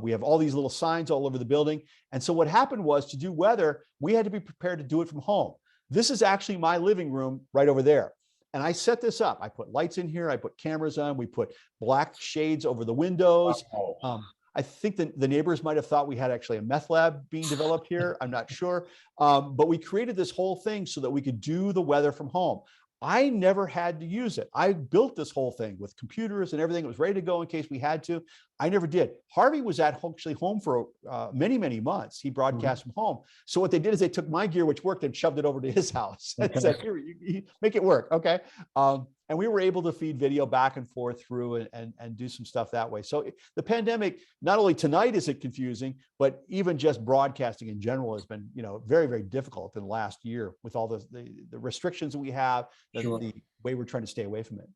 we have all these little signs all over the building. And so what happened was, to do weather, we had to be prepared to do it from home. This is actually my living room right over there. And I set this up. I put lights in here. I put cameras on. We put black shades over the windows. I think the neighbors might have thought we had actually a meth lab being developed here. I'm not sure. But we created this whole thing so that we could do the weather from home. I never had to use it. I built this whole thing with computers and everything. It was ready to go in case we had to. I never did. Harvey was actually home for many, many months. He broadcast from home. So what they did is they took my gear, which worked, and shoved it over to his house and said, here, you make it work. Okay. And we were able to feed video back and forth through and do some stuff that way. So the pandemic, not only tonight is it confusing, but even just broadcasting in general has been, you know, very, very difficult in the last year with all the restrictions that we have, the way we're trying to stay away from it.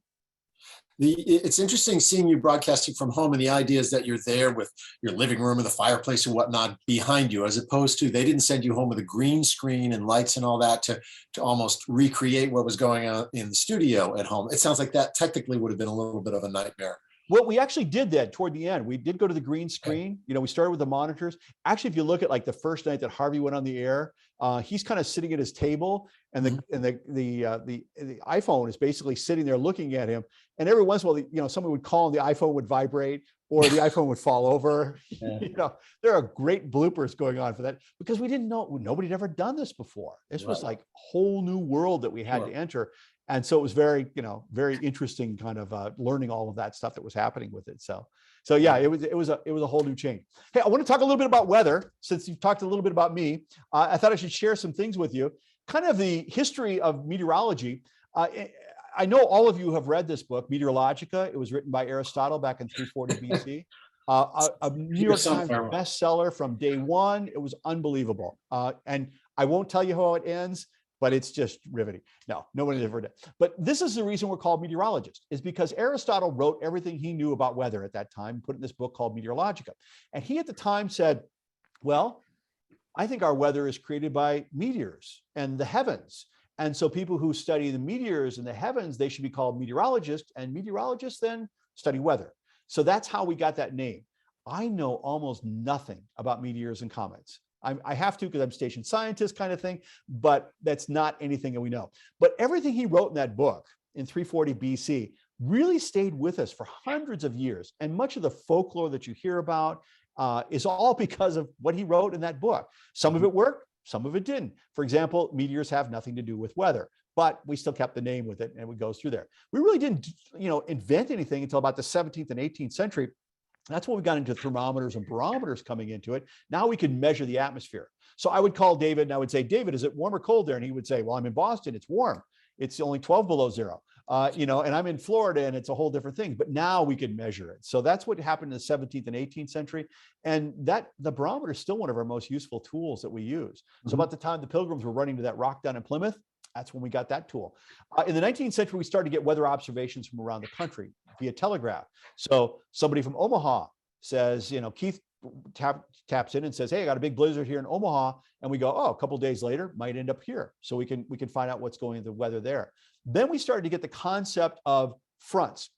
It's interesting seeing you broadcasting from home, and the idea is that you're there with your living room and the fireplace and whatnot behind you, as opposed to they didn't send you home with a green screen and lights and all that to almost recreate what was going on in the studio at home. It sounds like that technically would have been a little bit of a nightmare Well, we actually did that toward the end. We did go to the green screen. You know, we started with the monitors. Actually, if you look at like the first night that Harvey went on the air, he's kind of sitting at his table, and the iPhone is basically sitting there looking at him. And every once in a while, you know, someone would call and the iPhone would vibrate, or the iPhone would fall over. Yeah. You know, there are great bloopers going on for that because we didn't know, nobody had ever done this before. This was like a whole new world that we had to enter. And so it was very, you know, very interesting kind of learning all of that stuff that was happening with it. So yeah, it was a whole new change. Hey, I want to talk a little bit about weather, since you've talked a little bit about me. I thought I should share some things with you, kind of the history of meteorology. I know all of you have read this book, Meteorologica. It was written by Aristotle back in 340 BC. A New York Times bestseller from day one. It was unbelievable. And I won't tell you how it ends, but it's just riveting. No, nobody ever did. But this is the reason we're called meteorologists, is because Aristotle wrote everything he knew about weather at that time, put in this book called Meteorologica. And he at the time said, well, I think our weather is created by meteors and the heavens. And so people who study the meteors and the heavens, they should be called meteorologists, and meteorologists then study weather. So that's how we got that name. I know almost nothing about meteors and comets. I have to because I'm station scientist kind of thing, but that's not anything that we know. But everything he wrote in that book in 340 BC really stayed with us for hundreds of years. And much of the folklore that you hear about is all because of what he wrote in that book. Some of it worked, some of it didn't. For example, meteors have nothing to do with weather, but we still kept the name with it, and it goes through there. We really didn't, you know, invent anything until about the 17th and 18th century. That's when we got into thermometers and barometers coming into it. Now we can measure the atmosphere. So I would call David and I would say, David, is it warm or cold there? And he would say, well, I'm in Boston, it's warm. It's only 12 below zero. You know, and I'm in Florida and it's a whole different thing, but now we can measure it. So that's what happened in the 17th and 18th century. And that the barometer is still one of our most useful tools that we use. So about the time the Pilgrims were running to that rock down in Plymouth, that's when we got that tool. In the 19th century, we started to get weather observations from around the country via telegraph. So somebody from Omaha says, you know, Keith taps in and says, hey, I got a big blizzard here in Omaha. And we go, oh, a couple of days later, might end up here. So we can find out what's going on the weather there. Then we started to get the concept of fronts.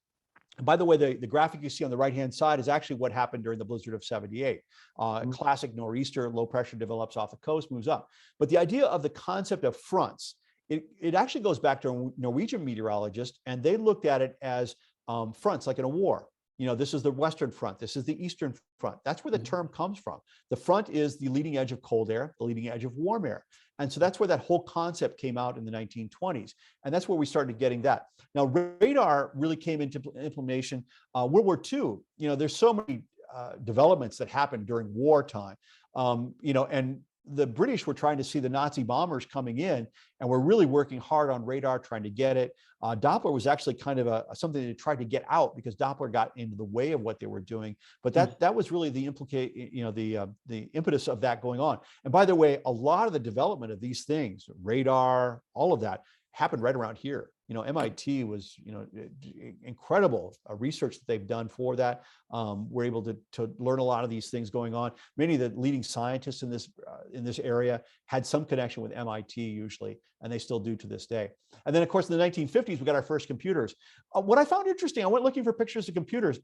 And by the way, the graphic you see on the right-hand side is actually what happened during the blizzard of 78. A classic nor'easter, low pressure develops off the coast, moves up. But the idea of the concept of fronts, it actually goes back to a Norwegian meteorologist, and they looked at it as fronts, like in a war. You know, this is the Western front. This is the Eastern front. That's where the term comes from. The front is the leading edge of cold air, the leading edge of warm air. And so that's where that whole concept came out in the 1920s. And that's where we started getting that. Now, radar really came into implementation. World War II, you know, there's so many developments that happened during wartime, you know, and the British were trying to see the Nazi bombers coming in, and we're really working hard on radar, trying to get it. Doppler was actually kind of something they tried to get out because Doppler got into the way of what they were doing. But that was really the the impetus of that going on. And by the way, a lot of the development of these things, radar, all of that, happened right around here. You know, MIT was, you know, incredible research that they've done for that. We're able to learn a lot of these things going on. Many of the leading scientists in this area had some connection with MIT usually, and they still do to this day. And then, of course, in the 1950s, we got our first computers. What I found interesting, I went looking for pictures of computers,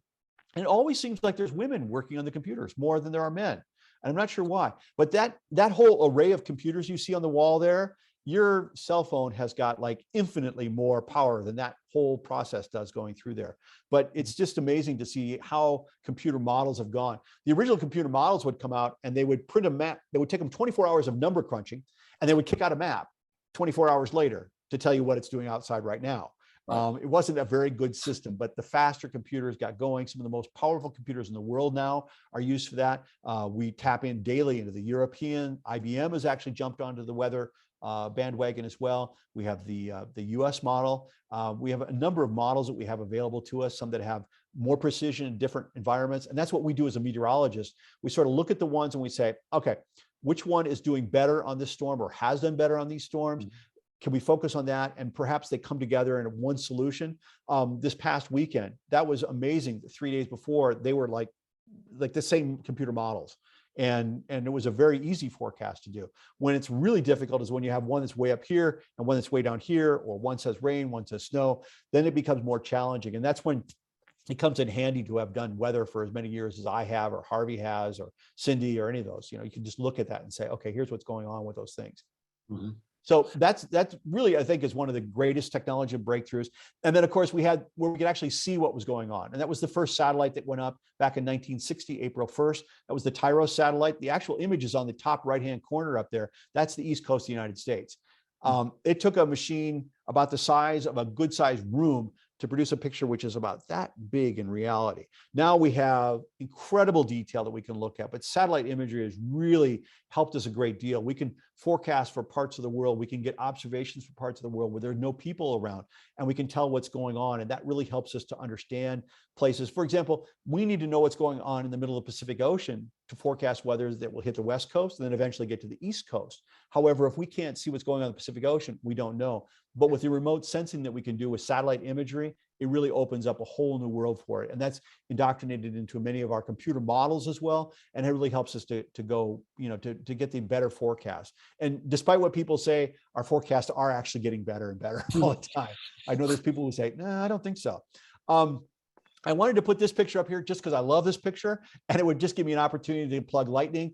and it always seems like there's women working on the computers more than there are men. And I'm not sure why, but that whole array of computers you see on the wall there, your cell phone has got like infinitely more power than that whole process does going through there. But it's just amazing to see how computer models have gone. The original computer models would come out and they would print a map. They would take them 24 hours of number crunching, and they would kick out a map 24 hours later to tell you what it's doing outside right now. It wasn't a very good system, but the faster computers got going. Some of the most powerful computers in the world now are used for that. We tap in daily into the European. IBM has actually jumped onto the weather bandwagon as well. We have the US model. We have a number of models that we have available to us, some that have more precision in different environments. And that's what we do as a meteorologist. We sort of look at the ones and we say, okay, which one is doing better on this storm or has done better on these storms? Can we focus on that? And perhaps they come together in one solution. This past weekend, that was amazing. 3 days before, they were like the same computer models. And it was a very easy forecast to do. When it's really difficult is when you have one that's way up here and one that's way down here, or one says rain, one says snow, then it becomes more challenging. And that's when it comes in handy to have done weather for as many years as I have, or Harvey has, or Cindy, or any of those. You can just look at that and say, okay, here's what's going on with those things. Mhm. So that's really, I think, is one of the greatest technology breakthroughs. And then, of course, we had where we could actually see what was going on. And that was the first satellite that went up back in 1960, April 1st. That was the Tyros satellite. The actual image is on the top right-hand corner up there. That's the East Coast of the United States. It took a machine about the size of a good-sized room to produce a picture which is about that big in reality. Now we have incredible detail that we can look at, but satellite imagery has really helped us a great deal. We can forecast for parts of the world. We can get observations for parts of the world where there are no people around, and we can tell what's going on. And that really helps us to understand places. For example, we need to know what's going on in the middle of the Pacific Ocean to forecast weather that will hit the West Coast and then eventually get to the East Coast. However, if we can't see what's going on in the Pacific Ocean, we don't know. But with the remote sensing that we can do with satellite imagery, it really opens up a whole new world for it. And that's indoctrinated into many of our computer models as well. And it really helps us to go, to get the better forecast. And despite what people say, our forecasts are actually getting better and better all the time. I know there's people who say, no, I don't think so. I wanted to put this picture up here just because I love this picture, and it would just give me an opportunity to plug lightning.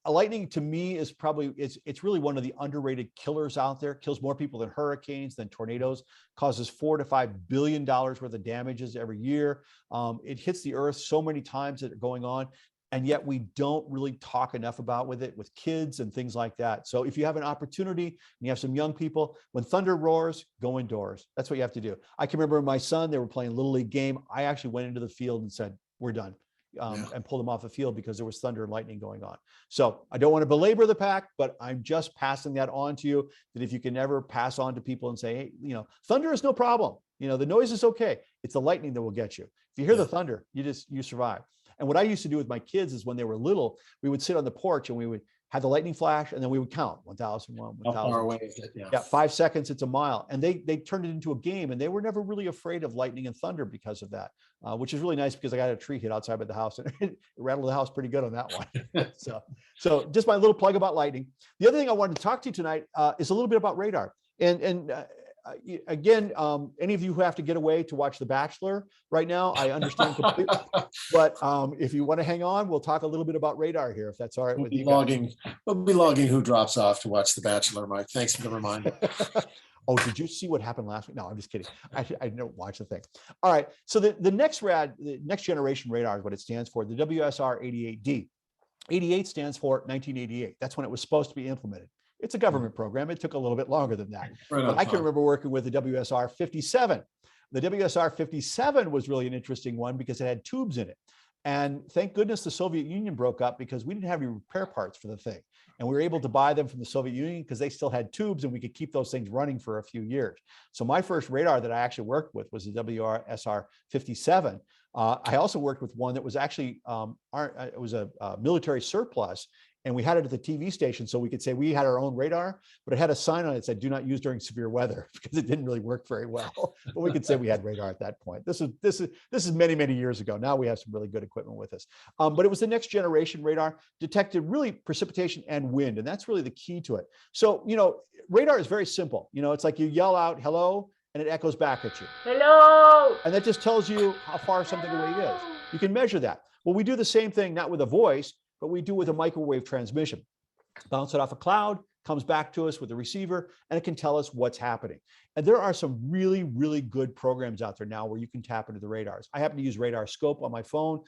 Lightning to me is probably, it's really one of the underrated killers out there. It kills more people than hurricanes, than tornadoes, causes $4 to $5 billion worth of damages every year. It hits the earth so many times that are going on, and yet we don't really talk enough about with kids and things like that. So if you have an opportunity and you have some young people, when thunder roars, go indoors. That's what you have to do. I can remember my son, they were playing a Little League game. I actually went into the field and said, we're done. And pulled them off the field because there was thunder and lightning going on. So I don't want to belabor the pack, but I'm just passing that on to you, that if you can ever pass on to people and say, hey, thunder is no problem. The noise is okay. It's the lightning that will get you. If you hear the thunder, you survive. And what I used to do with my kids is when they were little, we would sit on the porch and we would have the lightning flash, and then we would count 1,001, 1,000. How far away is it? Yeah, 5 seconds, it's a mile. And they turned it into a game, and they were never really afraid of lightning and thunder because of that, which is really nice because I got a tree hit outside by the house and it rattled the house pretty good on that one. So just my little plug about lightning. The other thing I wanted to talk to you tonight is a little bit about radar. And again, any of you who have to get away to watch The Bachelor right now, I understand completely. But if you want to hang on, we'll talk a little bit about radar here, if that's all right with you guys. We'll be logging who drops off to watch The Bachelor, Mike. Thanks for the reminder. Oh, did you see what happened last week? No, I'm just kidding. I didn't watch the thing. All right. So the next generation radar is what it stands for, the WSR-88D. 88 stands for 1988. That's when it was supposed to be implemented. It's a government program. It took a little bit longer than that. But I can remember working with the WSR-57. The WSR-57 was really an interesting one because it had tubes in it. And thank goodness the Soviet Union broke up, because we didn't have any repair parts for the thing. And we were able to buy them from the Soviet Union because they still had tubes, and we could keep those things running for a few years. So my first radar that I actually worked with was the WSR-57. I also worked with one that was actually, it was a military surplus, and we had it at the TV station, so we could say we had our own radar, but it had a sign on it that said, do not use during severe weather, because it didn't really work very well. But we could say we had radar at that point. This is many, many years ago. Now we have some really good equipment with us. But it was the next generation radar, detected really precipitation and wind, and that's really the key to it. So, radar is very simple. It's like you yell out, hello, and it echoes back at you. Hello! And that just tells you how far something away is. You can measure that. Well, we do the same thing, not with a voice, but we do with a microwave transmission. Bounce it off a cloud, comes back to us with the receiver, and it can tell us what's happening. And there are some really, really good programs out there now where you can tap into the radars. I happen to use Radar Scope on my phone.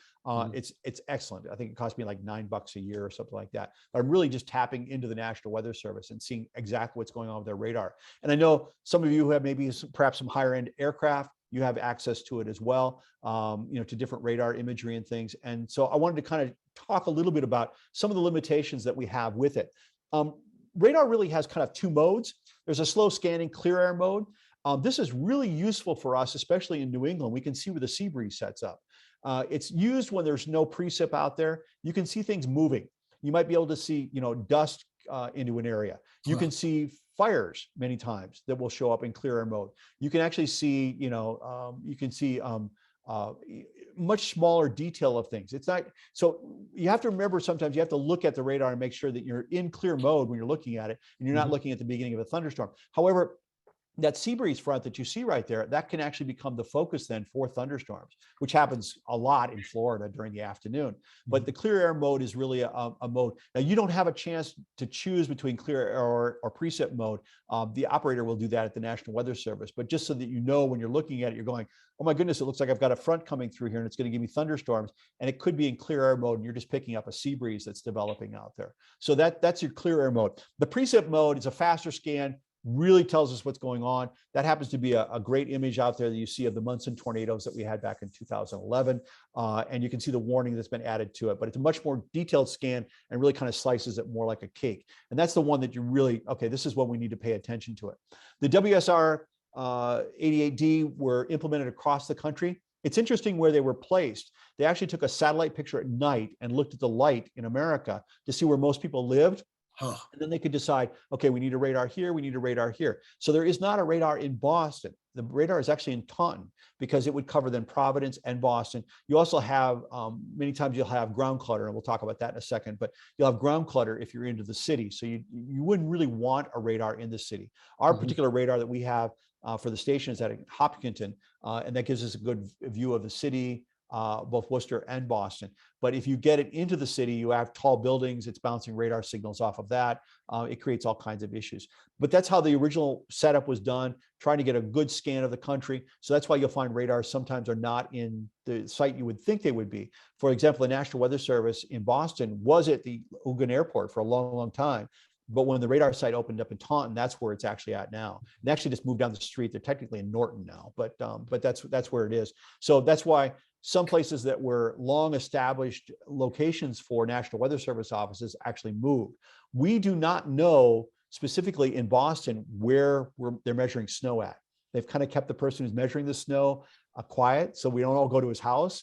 It's excellent. I think it cost me like $9 a year or something like that. But I'm really just tapping into the National Weather Service and seeing exactly what's going on with their radar. And I know some of you who have maybe perhaps some higher end aircraft, you have access to it as well, to different radar imagery and things. And so I wanted to kind of talk a little bit about some of the limitations that we have with it. Radar really has kind of two modes. There's a slow scanning clear air mode. This is really useful for us, especially in New England. We can see where the sea breeze sets up. It's used when there's no precip out there. You can see things moving. You might be able to see, dust into an area. You can see fires many times that will show up in clear air mode. You can actually see, much smaller detail of things. It's not, so you have to remember, sometimes you have to look at the radar and make sure that you're in clear mode when you're looking at it, and you're not looking at the beginning of a thunderstorm. However, that sea breeze front that you see right there, that can actually become the focus then for thunderstorms, which happens a lot in Florida during the afternoon. But the clear air mode is really a mode. Now, you don't have a chance to choose between clear air or precip mode. The operator will do that at the National Weather Service. But just so that you know, when you're looking at it, you're going, oh my goodness, it looks like I've got a front coming through here and it's going to give me thunderstorms. And it could be in clear air mode and you're just picking up a sea breeze that's developing out there. So that's your clear air mode. The precip mode is a faster scan, really tells us what's going on. That happens to be a great image out there that you see of the Munson tornadoes that we had back in 2011. And you can see the warning that's been added to it, but it's a much more detailed scan and really kind of slices it more like a cake. And that's the one that you really, okay, this is what we need to pay attention to it. The WSR 88D were implemented across the country. It's interesting where they were placed. They actually took a satellite picture at night and looked at the light in America to see where most people lived. And then they could decide, okay, we need a radar here, we need a radar here. So there is not a radar in Boston. The radar is actually in Taunton because it would cover then Providence and Boston. You also have, many times you'll have ground clutter, and we'll talk about that in a second, but you'll have ground clutter if you're into the city. So you wouldn't really want a radar in the city. Our particular radar that we have for the station is at Hopkinton, and that gives us a good view of the city, both Worcester and Boston. But if you get it into the city, you have tall buildings, it's bouncing radar signals off of that. It creates all kinds of issues. But that's how the original setup was done, trying to get a good scan of the country. So that's why you'll find radars sometimes are not in the site you would think they would be. For example, the National Weather Service in Boston was at the Logan Airport for a long, long time. But when the radar site opened up in Taunton, that's where it's actually at now. They actually just moved down the street. They're technically in Norton now, but that's where it is. So that's why some places that were long established locations for National Weather Service offices actually moved. We do not know specifically in Boston where they're measuring snow at. They've kind of kept the person who's measuring the snow quiet, so we don't all go to his house.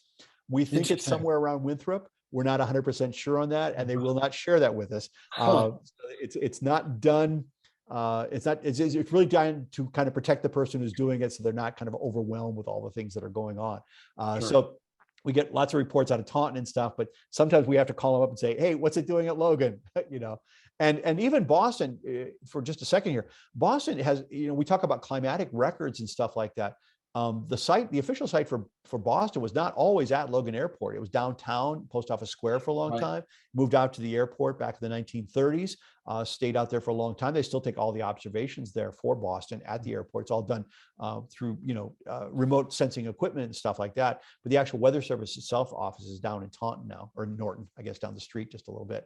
We think it's somewhere around Winthrop. We're not 100% sure on that, and they will not share that with us. It's not done. It's really done to kind of protect the person who's doing it, so they're not kind of overwhelmed with all the things that are going on. So we get lots of reports out of Taunton and stuff, but sometimes we have to call them up and say, "Hey, what's it doing at Logan?" And even Boston, for just a second here, Boston has, we talk about climatic records and stuff like that. The official site for Boston was not always at Logan Airport. It was downtown, Post Office Square for a long time, moved out to the airport back in the 1930s, stayed out there for a long time. They still take all the observations there for Boston at the airport. It's all done through, remote sensing equipment and stuff like that. But the actual Weather Service itself office is down in Taunton now, or Norton, I guess, down the street just a little bit.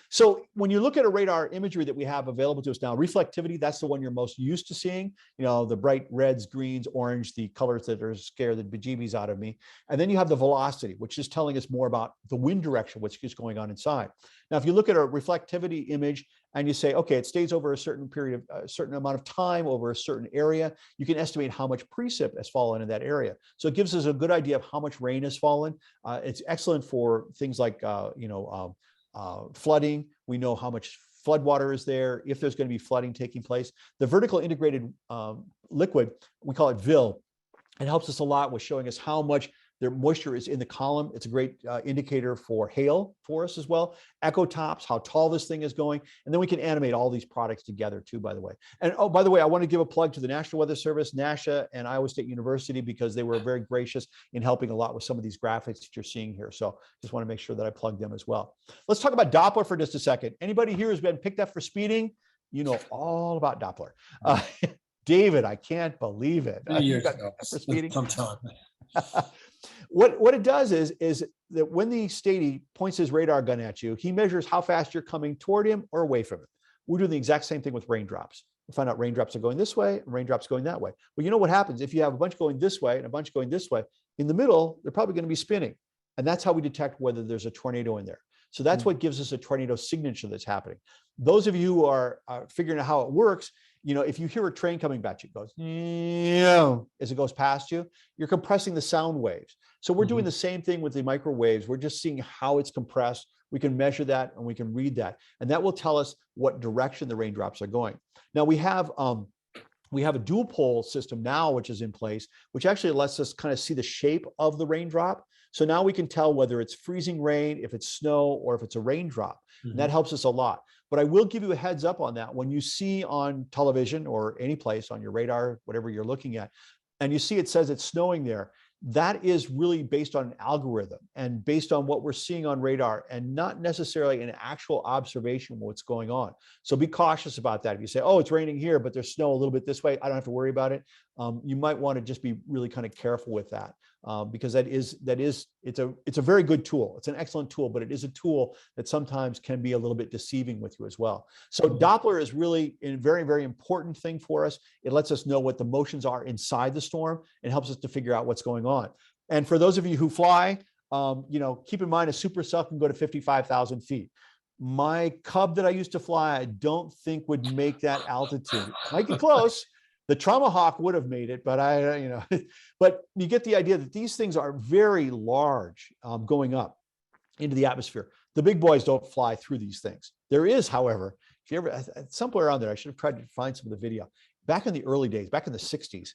So when you look at a radar imagery that we have available to us now, reflectivity, that's the one you're most used to seeing, the bright reds, greens, orange, the colors that are scare the bejeebies out of me. And then you have the velocity, which is telling us more about the wind direction, which is going on inside. Now, if you look at a reflectivity image and you say, okay, it stays over a certain period of a certain amount of time over a certain area, you can estimate how much precip has fallen in that area. So it gives us a good idea of how much rain has fallen. It's excellent for things like, flooding. We know how much floodwater is there, if there's going to be flooding taking place. The vertical integrated liquid, we call it VIL. It helps us a lot with showing us how much their moisture is in the column. It's a great indicator for hail for us as well. Echo tops, how tall this thing is going. And then we can animate all these products together too, by the way. And oh, by the way, I want to give a plug to the National Weather Service, NASA, and Iowa State University, because they were very gracious in helping a lot with some of these graphics that you're seeing here. So just want to make sure that I plug them as well. Let's talk about Doppler for just a second. Anybody here who's been picked up for speeding, you know all about Doppler. David, I can't believe it. Years ago, for speeding. I'm telling you. What it does is that when the Stady points his radar gun at you, he measures how fast you're coming toward him or away from him. We're doing the exact same thing with raindrops. We find out raindrops are going this way and raindrops going that way. Well, you know what happens if you have a bunch going this way and a bunch going this way? In the middle, they're probably going to be spinning. And that's how we detect whether there's a tornado in there. So that's what gives us a tornado signature that's happening. Those of you who are figuring out how it works, if you hear a train coming back, it goes, as it goes past you, you're compressing the sound waves. So we're doing the same thing with the microwaves. We're just seeing how it's compressed. We can measure that and we can read that. And that will tell us what direction the raindrops are going. Now we have a dual pole system now, which is in place, which actually lets us kind of see the shape of the raindrop. So now we can tell whether it's freezing rain, if it's snow, or if it's a raindrop. And that helps us a lot. But I will give you a heads up on that. When you see on television or any place on your radar, whatever you're looking at, and you see it says it's snowing there, that is really based on an algorithm and based on what we're seeing on radar and not necessarily an actual observation of what's going on. So be cautious about that. If you say, oh, it's raining here, but there's snow a little bit this way, I don't have to worry about it. You might want to just be really kind of careful with that. Because it's a very good tool. It's an excellent tool, but it is a tool that sometimes can be a little bit deceiving with you as well. So Doppler is really a very, very important thing for us. It lets us know what the motions are inside the storm and helps us to figure out what's going on. And for those of you who fly, keep in mind a supercell can go to 55,000 feet. My Cub that I used to fly, I don't think would make that altitude. Might get close. The Tomahawk would have made it, but but you get the idea that these things are very large going up into the atmosphere. The big boys don't fly through these things. There is, however, if you ever, somewhere around there, I should have tried to find some of the video. Back in the early days, back in the 60s,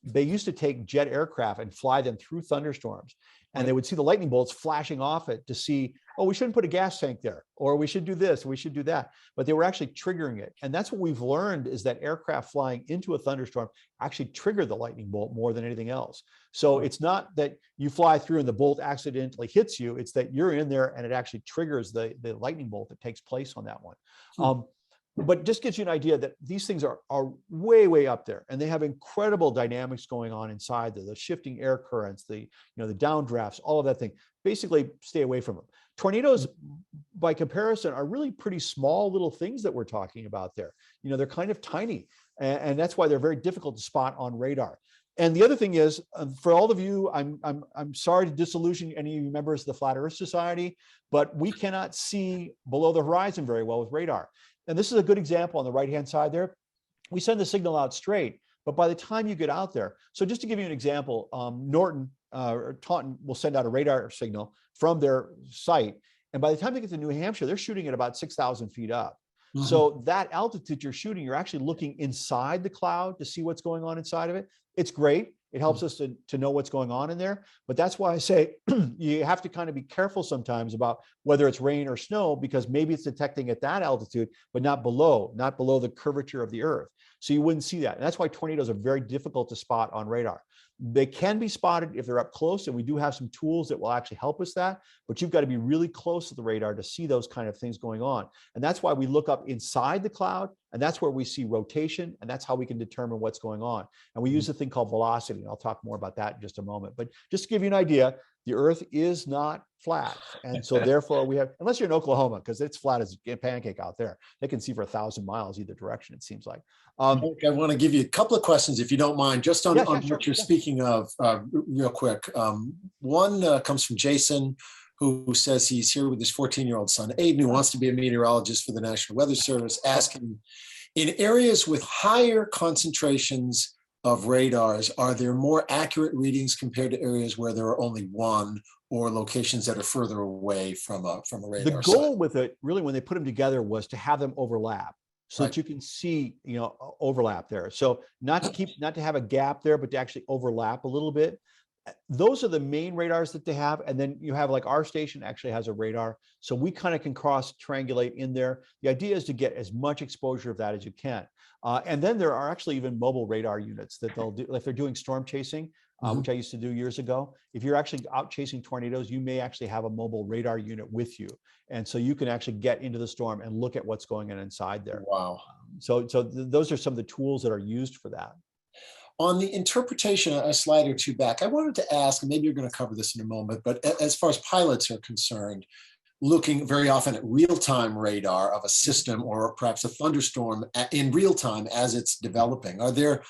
they used to take jet aircraft and fly them through thunderstorms. And they would see the lightning bolts flashing off it to see, oh, we shouldn't put a gas tank there, or we should do this, we should do that. But they were actually triggering it. And that's what we've learned is that aircraft flying into a thunderstorm actually trigger the lightning bolt more than anything else. So it's not that you fly through and the bolt accidentally hits you, it's that you're in there and it actually triggers the lightning bolt that takes place on that one. But just gives you an idea that these things are way, way up there, and they have incredible dynamics going on inside the shifting air currents, the downdrafts, all of that thing. Basically, stay away from them. Tornadoes, by comparison, are really pretty small little things that we're talking about there. They're kind of tiny, and that's why they're very difficult to spot on radar. And the other thing is, for all of you, I'm sorry to disillusion any of you members of the Flat Earth Society, but we cannot see below the horizon very well with radar. And this is a good example on the right-hand side there. We send the signal out straight, but by the time you get out there, so just to give you an example, Norton or Taunton will send out a radar signal from their site. And by the time they get to New Hampshire, they're shooting at about 6,000 feet up. So that altitude you're shooting, you're actually looking inside the cloud to see what's going on inside of it. It's great. It helps us to know what's going on in there. But that's why I say you have to kind of be careful sometimes about whether it's rain or snow, because maybe it's detecting at that altitude, but not below the curvature of the earth. So you wouldn't see that. And that's why tornadoes are very difficult to spot on radar. They can be spotted if they're up close, and we do have some tools that will actually help us that, but you've got to be really close to the radar to see those kind of things going on. And that's why we look up inside the cloud, and that's where we see rotation, and that's how we can determine what's going on. And we use a thing called velocity, and I'll talk more about that in just a moment. But just to give you an idea, the earth is not flat. And so therefore we have, unless you're in Oklahoma, because it's flat as a pancake out there. They can see for 1,000 miles either direction, it seems like. I want to give you a couple of questions, if you don't mind, just on, what you're speaking of real quick. One comes from Jason, who says he's here with his 14-year-old son, Aiden, who wants to be a meteorologist for the National Weather Service, asking, in areas with higher concentrations of radars, are there more accurate readings compared to areas where there are only one, or locations that are further away from a radar? The goal with it, really, when they put them together, was to have them overlap, so that you can see, overlap there. So not to have a gap there, but to actually overlap a little bit. Those are the main radars that they have. And then you have, like, our station actually has a radar. So we kind of can cross triangulate in there. The idea is to get as much exposure of that as you can. And then there are actually even mobile radar units that they'll do, if they're doing storm chasing, which I used to do years ago. If you're actually out chasing tornadoes, you may actually have a mobile radar unit with you. And so you can actually get into the storm and look at what's going on inside there. Wow. So those are some of the tools that are used for that. On the interpretation, a slide or two back, I wanted to ask, and maybe you're going to cover this in a moment, but as far as pilots are concerned, looking very often at real-time radar of a system or perhaps a thunderstorm in real time as it's developing, are there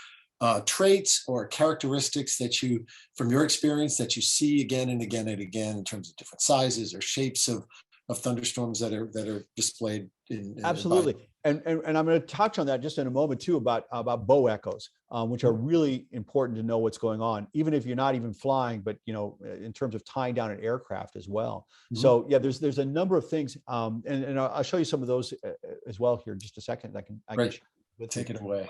traits or characteristics that you, from your experience, that you see again and again and again in terms of different sizes or shapes of thunderstorms that are displayed in Absolutely. And I'm going to touch on that just in a moment too, about bow echoes, which are really important to know what's going on, even if you're not even flying, but in terms of tying down an aircraft as well. So yeah, there's a number of things, and I'll show you some of those as well here in just a second. I can take it away.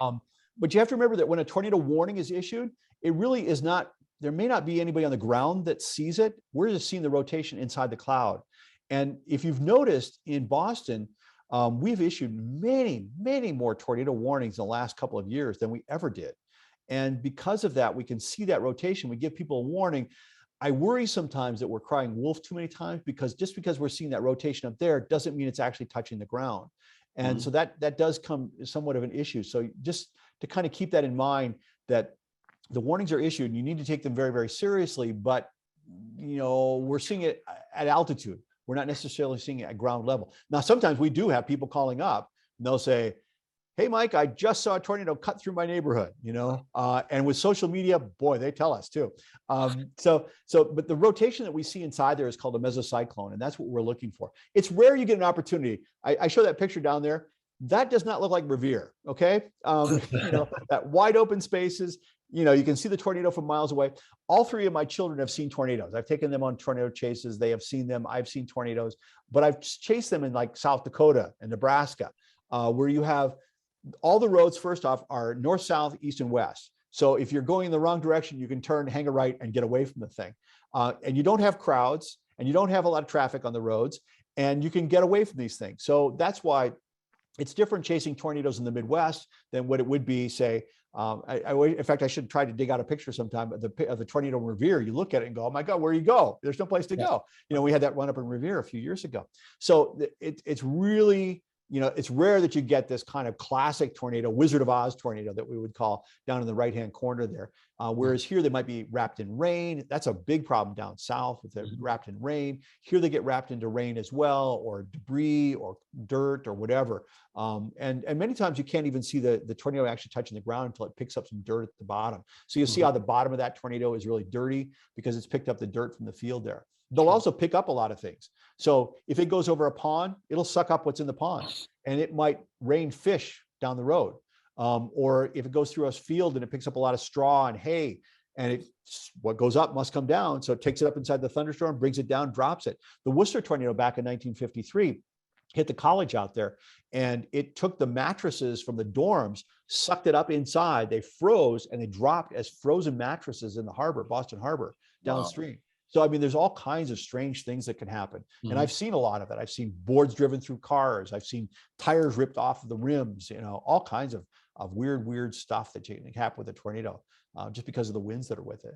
But you have to remember that when a tornado warning is issued, it really is not, there may not be anybody on the ground that sees it. We're just seeing the rotation inside the cloud. And if you've noticed in Boston, we've issued many, many more tornado warnings in the last couple of years than we ever did. And because of that, we can see that rotation. We give people a warning. I worry sometimes that we're crying wolf too many times, because just because we're seeing that rotation up there doesn't mean it's actually touching the ground. And so that does come somewhat of an issue. So just to kind of keep that in mind, that the warnings are issued and you need to take them very, very seriously, but we're seeing it at altitude. We're not necessarily seeing it at ground level. Now, sometimes we do have people calling up and they'll say, hey, Mike, I just saw a tornado cut through my neighborhood, and with social media, boy, they tell us too. But the rotation that we see inside there is called a mesocyclone, and that's what we're looking for. It's rare you get an opportunity. I show that picture down there. That does not look like Revere, okay? That wide open spaces, you can see the tornado from miles away. All three of my children have seen tornadoes. I've taken them on tornado chases. They have seen them. I've seen tornadoes, but I've chased them in like South Dakota and Nebraska, where you have all the roads, first off, are north, south, east, and west. So if you're going in the wrong direction, you can turn, hang a right, and get away from the thing. And you don't have crowds, and you don't have a lot of traffic on the roads, and you can get away from these things. So that's why it's different chasing tornadoes in the Midwest than what it would be, say, in fact, I should try to dig out a picture sometime of the tornado in Revere. You look at it and go, oh my God, where you go? There's no place to go. We had that run up in Revere a few years ago. So it's really, it's rare that you get this kind of classic tornado, Wizard of Oz tornado that we would call down in the right-hand corner there. Whereas here they might be wrapped in rain. That's a big problem down south with it wrapped in rain. Here they get wrapped into rain as well, or debris or dirt or whatever. And many times you can't even see the tornado actually touching the ground until it picks up some dirt at the bottom. So you'll see how the bottom of that tornado is really dirty because it's picked up the dirt from the field there. They'll also pick up a lot of things. So if it goes over a pond, it'll suck up what's in the pond, and it might rain fish down the road. Or if it goes through a field and it picks up a lot of straw and hay, and what goes up must come down. So it takes it up inside the thunderstorm, brings it down, drops it. The Worcester tornado back in 1953 hit the college out there, and it took the mattresses from the dorms, sucked it up inside. They froze, and they dropped as frozen mattresses in the harbor, Boston Harbor, downstream. Wow. So, I mean, there's all kinds of strange things that can happen. And I've seen a lot of it. I've seen boards driven through cars. I've seen tires ripped off of the rims, all kinds of weird stuff that can happen with a tornado just because of the winds that are with it.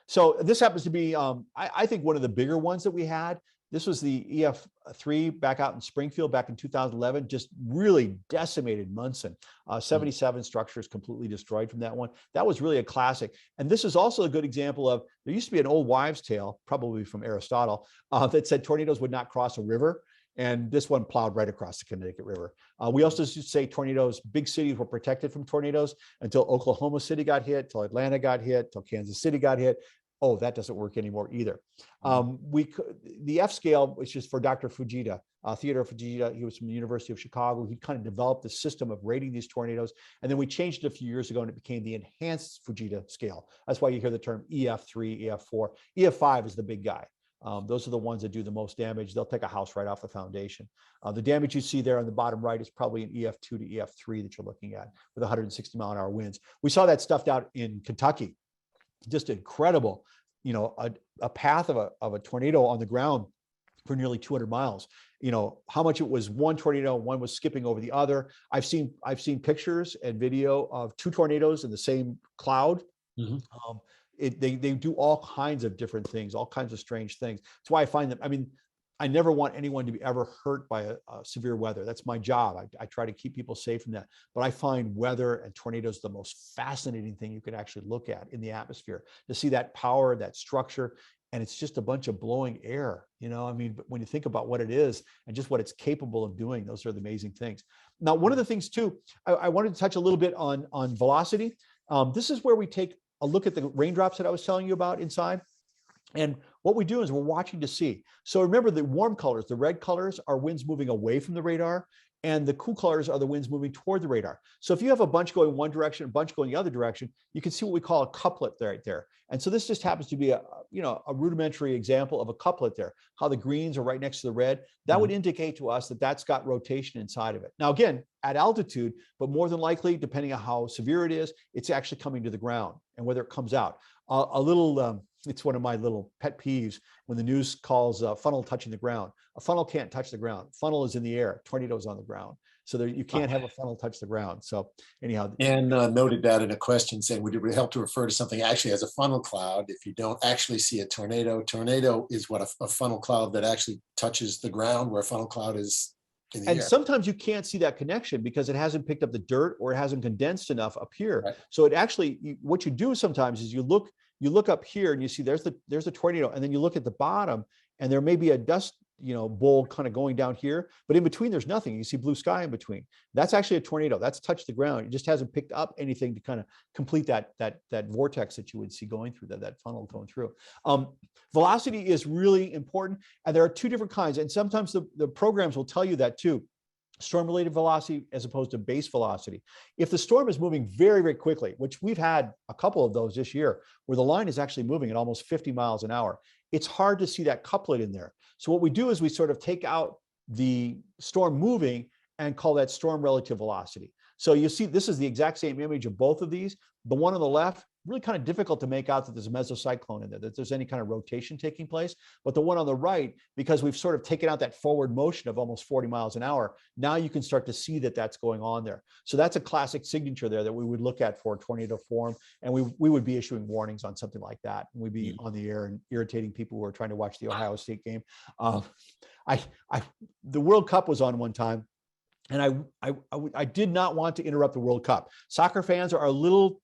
So this happens to be, I think, one of the bigger ones that we had. This was the EF3 back out in Springfield back in 2011, just really decimated Munson. 77 structures completely destroyed from that one. That was really a classic. And this is also a good example of, there used to be an old wives' tale, probably from Aristotle, that said tornadoes would not cross a river. And this one plowed right across the Connecticut River. We also used to say tornadoes, big cities were protected from tornadoes until Oklahoma City got hit, till Atlanta got hit, till Kansas City got hit. Oh, that doesn't work anymore either. The F scale, which is for Dr. Fujita, Theodore Fujita, he was from the University of Chicago. He kind of developed the system of rating these tornadoes. And then we changed it a few years ago and it became the enhanced Fujita scale. That's why you hear the term EF3, EF4. EF5 is the big guy. Those are the ones that do the most damage. They'll take a house right off the foundation. The damage you see there on the bottom right is probably an EF2 to EF3 that you're looking at with 160 mile an hour winds. We saw that stuffed out in Kentucky. Just incredible, a path of a tornado on the ground for nearly 200 miles. How much it was one tornado, one was skipping over the other. I've seen pictures and video of two tornadoes in the same cloud. They do all kinds of different things, all kinds of strange things. That's why I find them. I mean, I never want anyone to be ever hurt by a severe weather. That's my job. I try to keep people safe from that. But I find weather and tornadoes the most fascinating thing you could actually look at in the atmosphere, to see that power, that structure. And it's just a bunch of blowing air, I mean, but when you think about what it is and just what it's capable of doing, those are the amazing things. Now, one of the things too, I wanted to touch a little bit on velocity. This is where we take a look at the raindrops that I was telling you about inside. And what we do is we're watching to see. So remember, the warm colors, the red colors, are winds moving away from the radar, and the cool colors are the winds moving toward the radar. So if you have a bunch going one direction, a bunch going the other direction, you can see what we call a couplet right there. And so this just happens to be a rudimentary example of a couplet there, how the greens are right next to the red. That would indicate to us that that's got rotation inside of it. Now, again, at altitude, but more than likely, depending on how severe it is, it's actually coming to the ground and whether it comes out. A little it's one of my little pet peeves when the news calls funnel touching the ground. A funnel can't touch the ground. Funnel is in the air. Tornado's on the ground. So there, you can't have a funnel touch the ground. So anyhow. And noted that in a question saying, would it help to refer to something actually as a funnel cloud if you don't actually see a tornado? Tornado is what a funnel cloud that actually touches the ground, where a funnel cloud is in the air. And sometimes you can't see that connection because it hasn't picked up the dirt or it hasn't condensed enough up here. Right. So it actually, what you do sometimes is you look up here and you see there's the tornado, and then you look at the bottom and there may be a dust bowl kind of going down here, but in between there's nothing. You see blue sky in between. That's actually a tornado. That's touched the ground. It just hasn't picked up anything to kind of complete that vortex that you would see going through, that funnel going through. Velocity is really important, and there are two different kinds, and sometimes the programs will tell you that too. Storm-related velocity as opposed to base velocity. If the storm is moving very, very quickly, which we've had a couple of those this year, where the line is actually moving at almost 50 miles an hour, it's hard to see that couplet in there. So what we do is we sort of take out the storm moving and call that storm relative velocity. So you see, this is the exact same image of both of these. The one on the left, really kind of difficult to make out that there's a mesocyclone in there, that there's any kind of rotation taking place. But the one on the right, because we've sort of taken out that forward motion of almost 40 miles an hour, now you can start to see that that's going on there. So that's a classic signature there that we would look at for tornado form. And we would be issuing warnings on something like that. And we'd be on the air and irritating people who are trying to watch the Ohio State game. The World Cup was on one time, and I did not want to interrupt the World Cup. Soccer fans are a little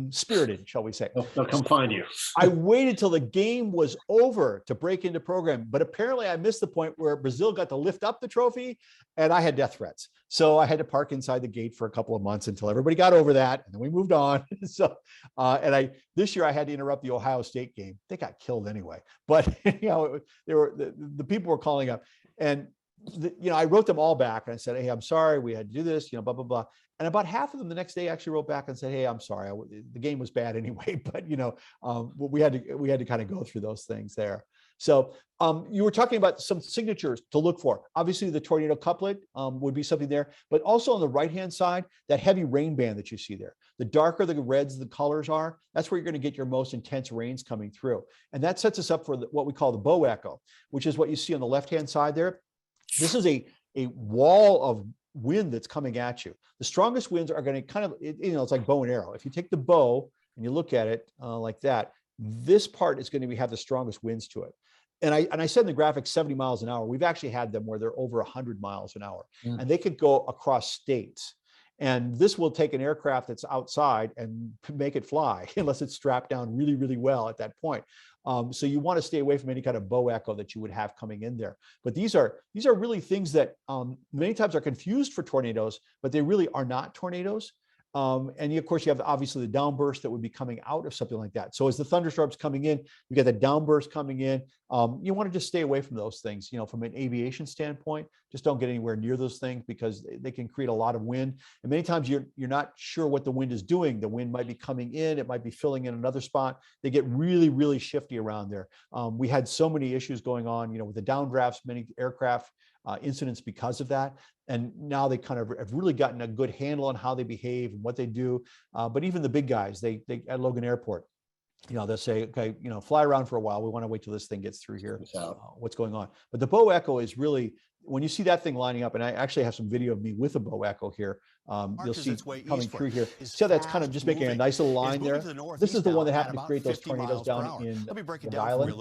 spirited, shall we say. They'll come find you. I waited till the game was over to break into program, but apparently I missed the point where Brazil got to lift up the trophy and I had death threats. So I had to park inside the gate for a couple of months until everybody got over that, and then we moved on. So, this year I had to interrupt the Ohio State game. They got killed anyway, but the people were calling up, and I wrote them all back and I said, hey, I'm sorry, we had to do this, blah, blah, blah. And about half of them the next day actually wrote back and said, hey, I'm sorry, the game was bad anyway, but we had to kind of go through those things there. So you were talking about some signatures to look for. Obviously the tornado couplet would be something there, but also on the right-hand side, that heavy rain band that you see there. The darker the reds, the colors are, that's where you're going to get your most intense rains coming through. And that sets us up for what we call the bow echo, which is what you see on the left-hand side there. This is a wall of wind that's coming at you. The strongest winds are going to kind of, it's like bow and arrow. If you take the bow and you look at it like that, this part is going to have the strongest winds to it. And I said in the graphic 70 miles an hour. We've actually had them where they're over 100 miles an hour, and they could go across states. And this will take an aircraft that's outside and make it fly unless it's strapped down really, really well at that point. So you want to stay away from any kind of bow echo that you would have coming in there. But these are really things that many times are confused for tornadoes, but they really are not tornadoes. And of course, you have obviously the downburst that would be coming out of something like that. So as the thunderstorms coming in, you get the downburst coming in. You want to just stay away from those things. From an aviation standpoint, just don't get anywhere near those things because they can create a lot of wind. And many times you're not sure what the wind is doing. The wind might be coming in, it might be filling in another spot. They get really, really shifty around there. We had so many issues going on, with the downdrafts, many aircraft incidents because of that. And now they kind of have really gotten a good handle on how they behave and what they do. But even the big guys, they at Logan Airport, they'll say, okay, fly around for a while. We want to wait till this thing gets through here. What's going on? But the bow echo is really, when you see that thing lining up, and I actually have some video of me with a bow echo here. You'll see coming through here. See how that's kind of just making a nice little line there. This is the one that happened to create those tornadoes down in Rhode Island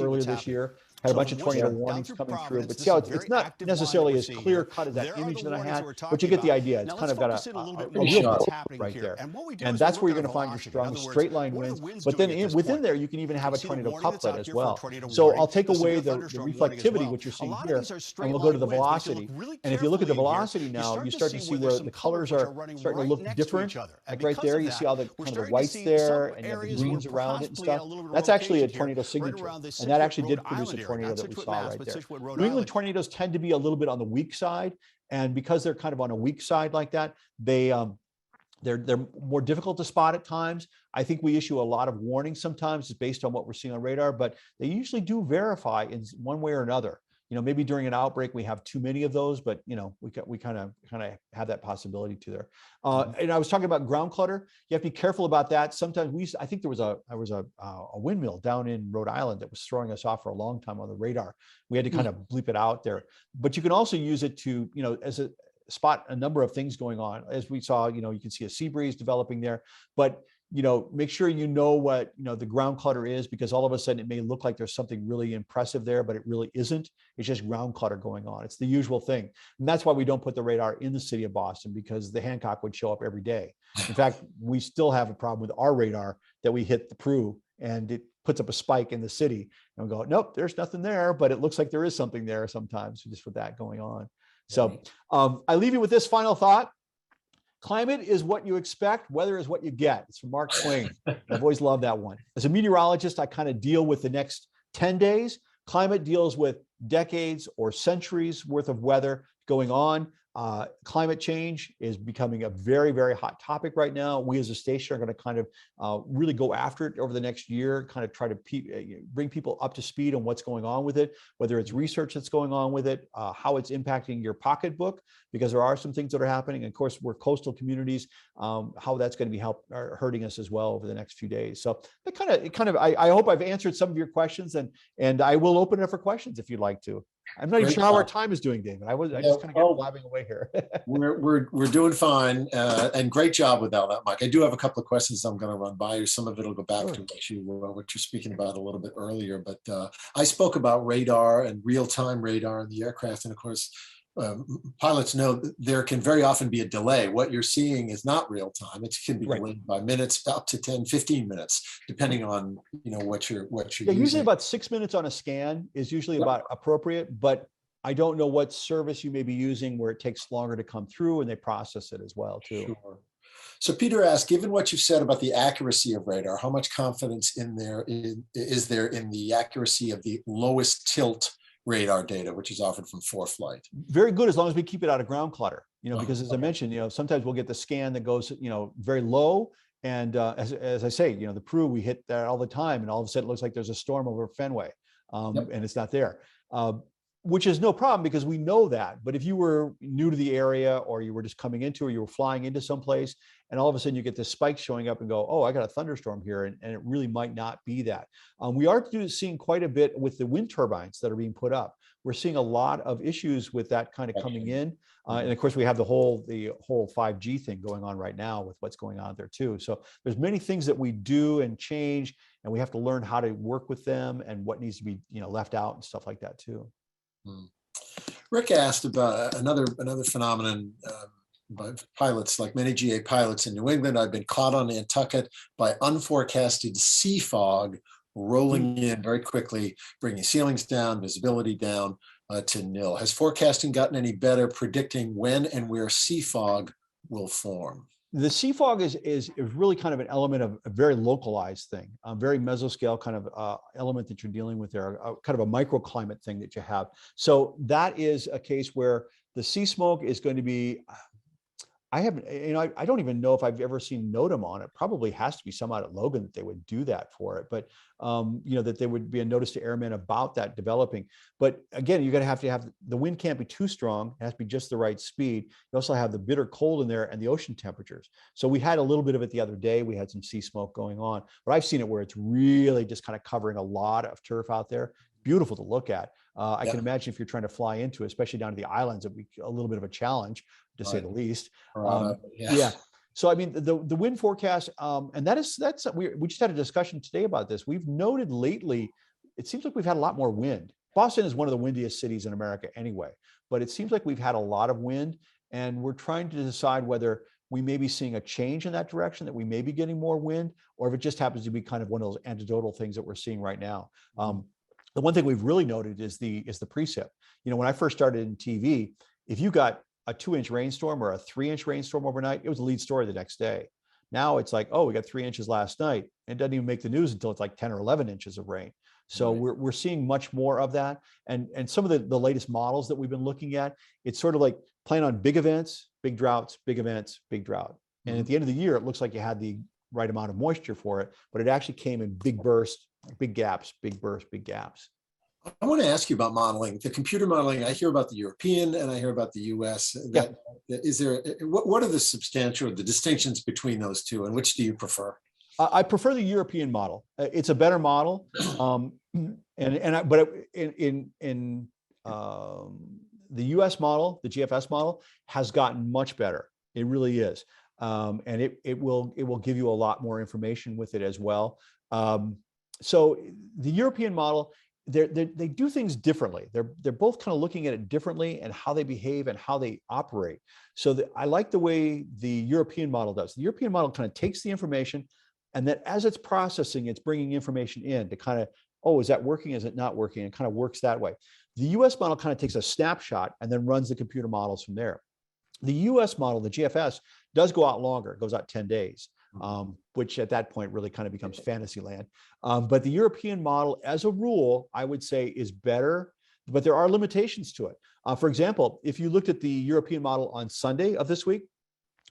earlier this year. Had a bunch of tornado warnings coming through, but see how it's not necessarily as clear cut as that image that I had, but you get the idea. It's kind of got a real bow right there. And that's where you're going to find your strongest straight line winds. But then within there, you can even have a tornado couplet as well. So I'll take away the reflectivity, which you're seeing here, and we'll go to the velocity. And if you look at the velocity now, you start to see where the colors are starting to look different. Like right there, you see all the kind of the whites there and you have the greens around it and stuff. That's actually a tornado signature. And that actually did produce a tornado that we saw right there. New England tornadoes tend to be a little bit on the weak side. And because they're kind of on a weak side like that, they're more difficult to spot at times. I think we issue a lot of warnings sometimes based on what we're seeing on radar, but they usually do verify in one way or another. maybe during an outbreak we have too many of those, but we kind of have that possibility to there. And I was talking about ground clutter. You have to be careful about that. Sometimes I think there was a windmill down in Rhode Island that was throwing us off for a long time on the radar. We had to kind of bleep it out there, but you can also use it to, as a spot a number of things going on. As we saw, you can see a sea breeze developing there, but make sure what, the ground clutter is, because all of a sudden it may look like there's something really impressive there, but it really isn't. It's just ground clutter going on. It's the usual thing. And that's why we don't put the radar in the city of Boston, because the Hancock would show up every day. In fact, we still have a problem with our radar that we hit the Prue and it puts up a spike in the city and we go, nope, there's nothing there, but it looks like there is something there sometimes, just with that going on. So I leave you with this final thought. Climate is what you expect, weather is what you get. It's from Mark Twain. I've always loved that one. As a meteorologist, I kind of deal with the next 10 days. Climate deals with decades or centuries worth of weather going on. Climate change is becoming a very, very hot topic right now. We as a station are going to kind of really go after it over the next year, kind of try to bring people up to speed on what's going on with it, whether it's research that's going on with it, how it's impacting your pocketbook, because there are some things that are happening. And of course, we're coastal communities, how that's going to be hurting us as well over the next few days. So that I hope I've answered some of your questions, and I will open it up for questions if you'd like to. I'm not even sure how our time is doing, David. I just kind of get blabbing away here. we're doing fine, and great job with all that, Mike. I do have a couple of questions I'm going to run by you. Some of it will go back to what you're speaking about a little bit earlier. But I spoke about radar and real-time radar in the aircraft, and of course, pilots know there can very often be a delay. What you're seeing is not real time. It can be delayed by minutes, up to 10, 15 minutes, depending on what you're using. Usually about 6 minutes on a scan is usually about appropriate, but I don't know what service you may be using where it takes longer to come through and they process it as well too. Sure. So Peter asked, given what you've said about the accuracy of radar, how much confidence is there in the accuracy of the lowest tilt radar data, which is offered from ForeFlight? Very good, as long as we keep it out of ground clutter, because as I mentioned, sometimes we'll get the scan that goes, very low. And as I say, the Prue, we hit that all the time. And all of a sudden it looks like there's a storm over Fenway and it's not there, which is no problem because we know that. But if you were new to the area or you were just coming into, or you were flying into someplace and all of a sudden you get this spike showing up and go, oh, I got a thunderstorm here. And it really might not be that. We are seeing quite a bit with the wind turbines that are being put up. We're seeing a lot of issues with that kind of coming in. And of course, we have the whole 5G thing going on right now with what's going on there too. So there's many things that we do and change, and we have to learn how to work with them and what needs to be left out and stuff like that too. Rick asked about another phenomenon by pilots. Like many GA pilots in New England, I've been caught on Nantucket by unforecasted sea fog rolling in very quickly, bringing ceilings down, visibility down to nil. Has forecasting gotten any better predicting when and where sea fog will form? The sea fog is really kind of an element of a very localized thing, a very mesoscale kind of element that you're dealing with there, kind of a microclimate thing that you have. So that is a case where the sea smoke is going to be, I don't even know if I've ever seen NOTAM on it. Probably has to be some out at Logan that they would do that for it, but that there would be a notice to airmen about that developing. But again, you're going to have the wind can't be too strong. It has to be just the right speed. You also have the bitter cold in there and the ocean temperatures. So we had a little bit of it the other day. We had some sea smoke going on, but I've seen it where it's really just kind of covering a lot of turf out there. Beautiful to look at. I can imagine if you're trying to fly into, especially down to the islands, it'd be a little bit of a challenge, to say the least. So I mean, the wind forecast, and we just had a discussion today about this. We've noted lately, it seems like we've had a lot more wind. Boston is one of the windiest cities in America anyway, but it seems like we've had a lot of wind, and we're trying to decide whether we may be seeing a change in that direction, that we may be getting more wind, or if it just happens to be kind of one of those anecdotal things that we're seeing right now. The one thing we've really noted is the precip. When I first started in TV, if you got a 2-inch rainstorm or a 3-inch rainstorm overnight, it was the lead story the next day. Now it's like, oh, we got 3 inches last night. And it doesn't even make the news until it's like 10 or 11 inches of rain. So we're seeing much more of that. And some of the latest models that we've been looking at, it's sort of like playing on big events, big droughts, big events, big drought. And at the end of the year, it looks like you had the right amount of moisture for it, but it actually came in big bursts, big gaps, big bursts, big gaps. I want to ask you about modeling, the computer modeling. I hear about the European and I hear about the US. Is there, what are the distinctions between those two, and which do you prefer? I prefer the European model. It's a better model. But the US model, the GFS model, has gotten much better. It really is. And it will give you a lot more information with it as well. So the European model, they do things differently. They're both kind of looking at it differently and how they behave and how they operate. So I like the way the European model does. The European model kind of takes the information, and then as it's processing, it's bringing information in to kind of, oh, is that working? Is it not working? And kind of works that way. The US model kind of takes a snapshot and then runs the computer models from there. The US model, the GFS, does go out longer. It goes out 10 days, which at that point really kind of becomes fantasy land. But the European model, as a rule, I would say is better, but there are limitations to it. For example, if you looked at the European model on Sunday of this week,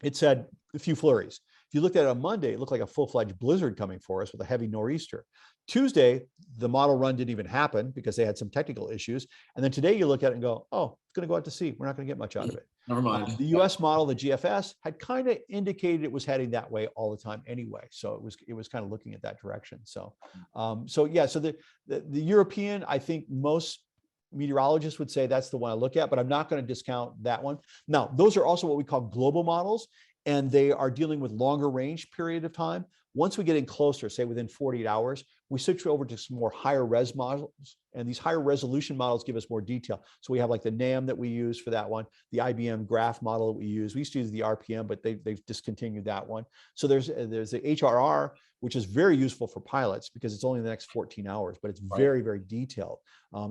it said a few flurries. If you looked at it on Monday, it looked like a full-fledged blizzard coming for us with a heavy nor'easter. Tuesday, the model run didn't even happen because they had some technical issues. And then today you look at it and go, oh, it's going to go out to sea. We're not going to get much out of it. Never mind. The US model, the GFS, had kind of indicated it was heading that way all the time anyway. So it was kind of looking at that direction. So the European, I think most meteorologists would say that's the one I look at, but I'm not going to discount that one. Now, those are also what we call global models, and they are dealing with longer range period of time. Once we get in closer, say within 48 hours, we switch over to some more higher res models, and these higher resolution models give us more detail. So we have like the NAM that we use for that one, the IBM graph model that we use. We used to use the RPM, but they've discontinued that one. So there's the HRR, which is very useful for pilots because it's only the next 14 hours, but it's very, very detailed.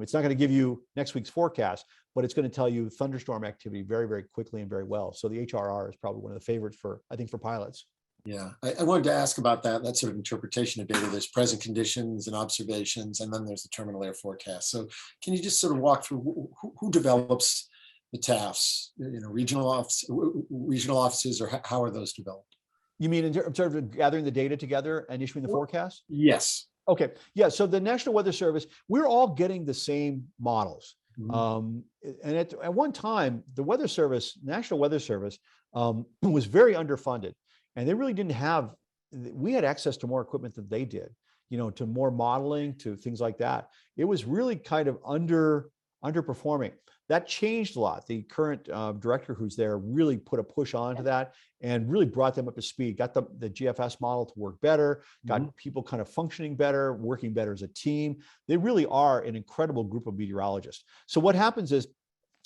It's not going to give you next week's forecast, but it's going to tell you thunderstorm activity very, very quickly and very well. So the HRR is probably one of the favorites for pilots. Yeah, I wanted to ask about that sort of interpretation of data. There's present conditions and observations, and then there's the terminal air forecast. So can you just sort of walk through who develops the TAFs? Regional offices, or how are those developed? You mean in terms of gathering the data together and issuing the forecast? Yes. Okay. Yeah. So the National Weather Service, we're all getting the same models. And at one time, the Weather Service, National Weather Service, was very underfunded. And they really didn't have, we had access to more equipment than they did, to more modeling, to things like that. It was really kind of underperforming. That changed a lot. The current director who's there really put a push onto that and really brought them up to speed, got the GFS model to work better, got people kind of functioning better, working better as a team. They really are an incredible group of meteorologists. So what happens is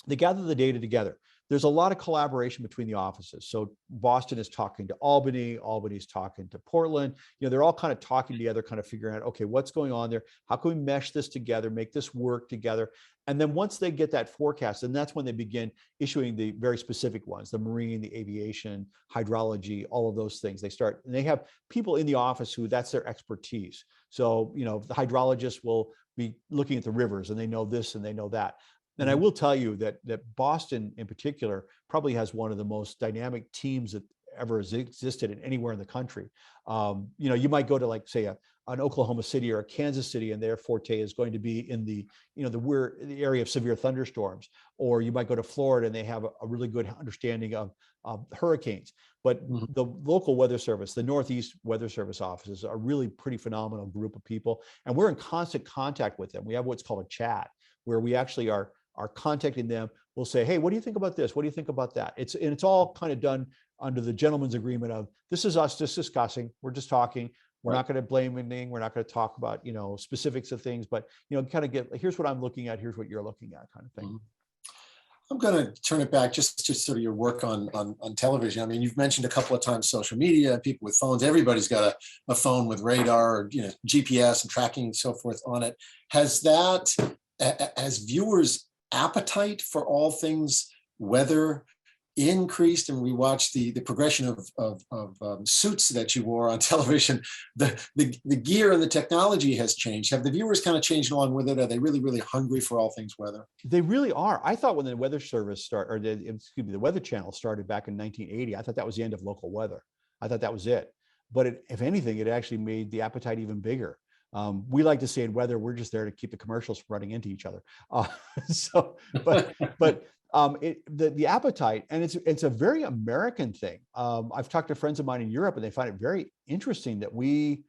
they gather the data together. There's a lot of collaboration between the offices. So Boston is talking to Albany, Albany's talking to Portland. They're all kind of talking together, kind of figuring out, okay, what's going on there? How can we mesh this together, make this work together? And then once they get that forecast, and that's when they begin issuing the very specific ones, the marine, the aviation, hydrology, all of those things. They have people in the office who that's their expertise. So, the hydrologists will be looking at the rivers and they know this and they know that. And I will tell you that Boston in particular probably has one of the most dynamic teams that ever has existed in anywhere in the country. You might go to like, say, an Oklahoma City or a Kansas City, and their forte is going to be in the area of severe thunderstorms. Or you might go to Florida and they have a really good understanding of hurricanes. But the local weather service, the Northeast Weather Service offices, are really pretty phenomenal group of people. And we're in constant contact with them. We have what's called a chat, where we actually are contacting them. We'll say, hey, what do you think about this? What do you think about that? It's all kind of done under the gentleman's agreement of, this is us just discussing. We're just talking. We're not going to blame anything. We're not going to talk about, specifics of things, but, kind of get, here's what I'm looking at. Here's what you're looking at, kind of thing. I'm going to turn it back just to sort of your work on television. I mean, you've mentioned a couple of times social media, people with phones. Everybody's got a phone with radar or, GPS and tracking and so forth on it. Has viewers' appetite for all things weather increased? And we watched the progression of suits that you wore on television. The gear and the technology has changed. Have the viewers kind of changed along with it? Are they really, really hungry for all things weather? They really are. I thought when the Weather Service started, the Weather Channel started back in 1980, I thought that was the end of local weather. I thought that was it. But if anything, it actually made the appetite even bigger. We like to say in weather, we're just there to keep the commercials from running into each other. The appetite, and it's a very American thing. I've talked to friends of mine in Europe, and they find it very interesting that we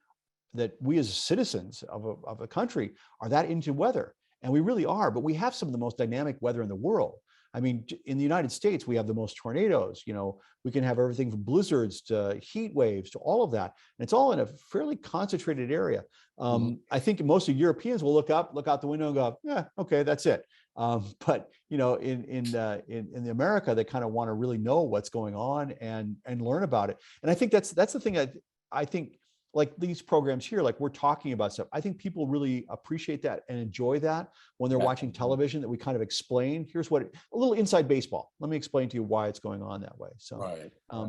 as citizens of a country are that into weather, and we really are. But we have some of the most dynamic weather in the world. I mean, in the United States, we have the most tornadoes. We can have everything from blizzards to heat waves to all of that, and it's all in a fairly concentrated area. I think most of Europeans will look out the window and go, "Yeah, okay, that's it." But in the America, they kind of want to really know what's going on and learn about it. And I think that's the thing. I think, like these programs here, like we're talking about stuff, I think people really appreciate that and enjoy that when they're watching television, that we kind of explain, here's a little inside baseball. Let me explain to you why it's going on that way. So,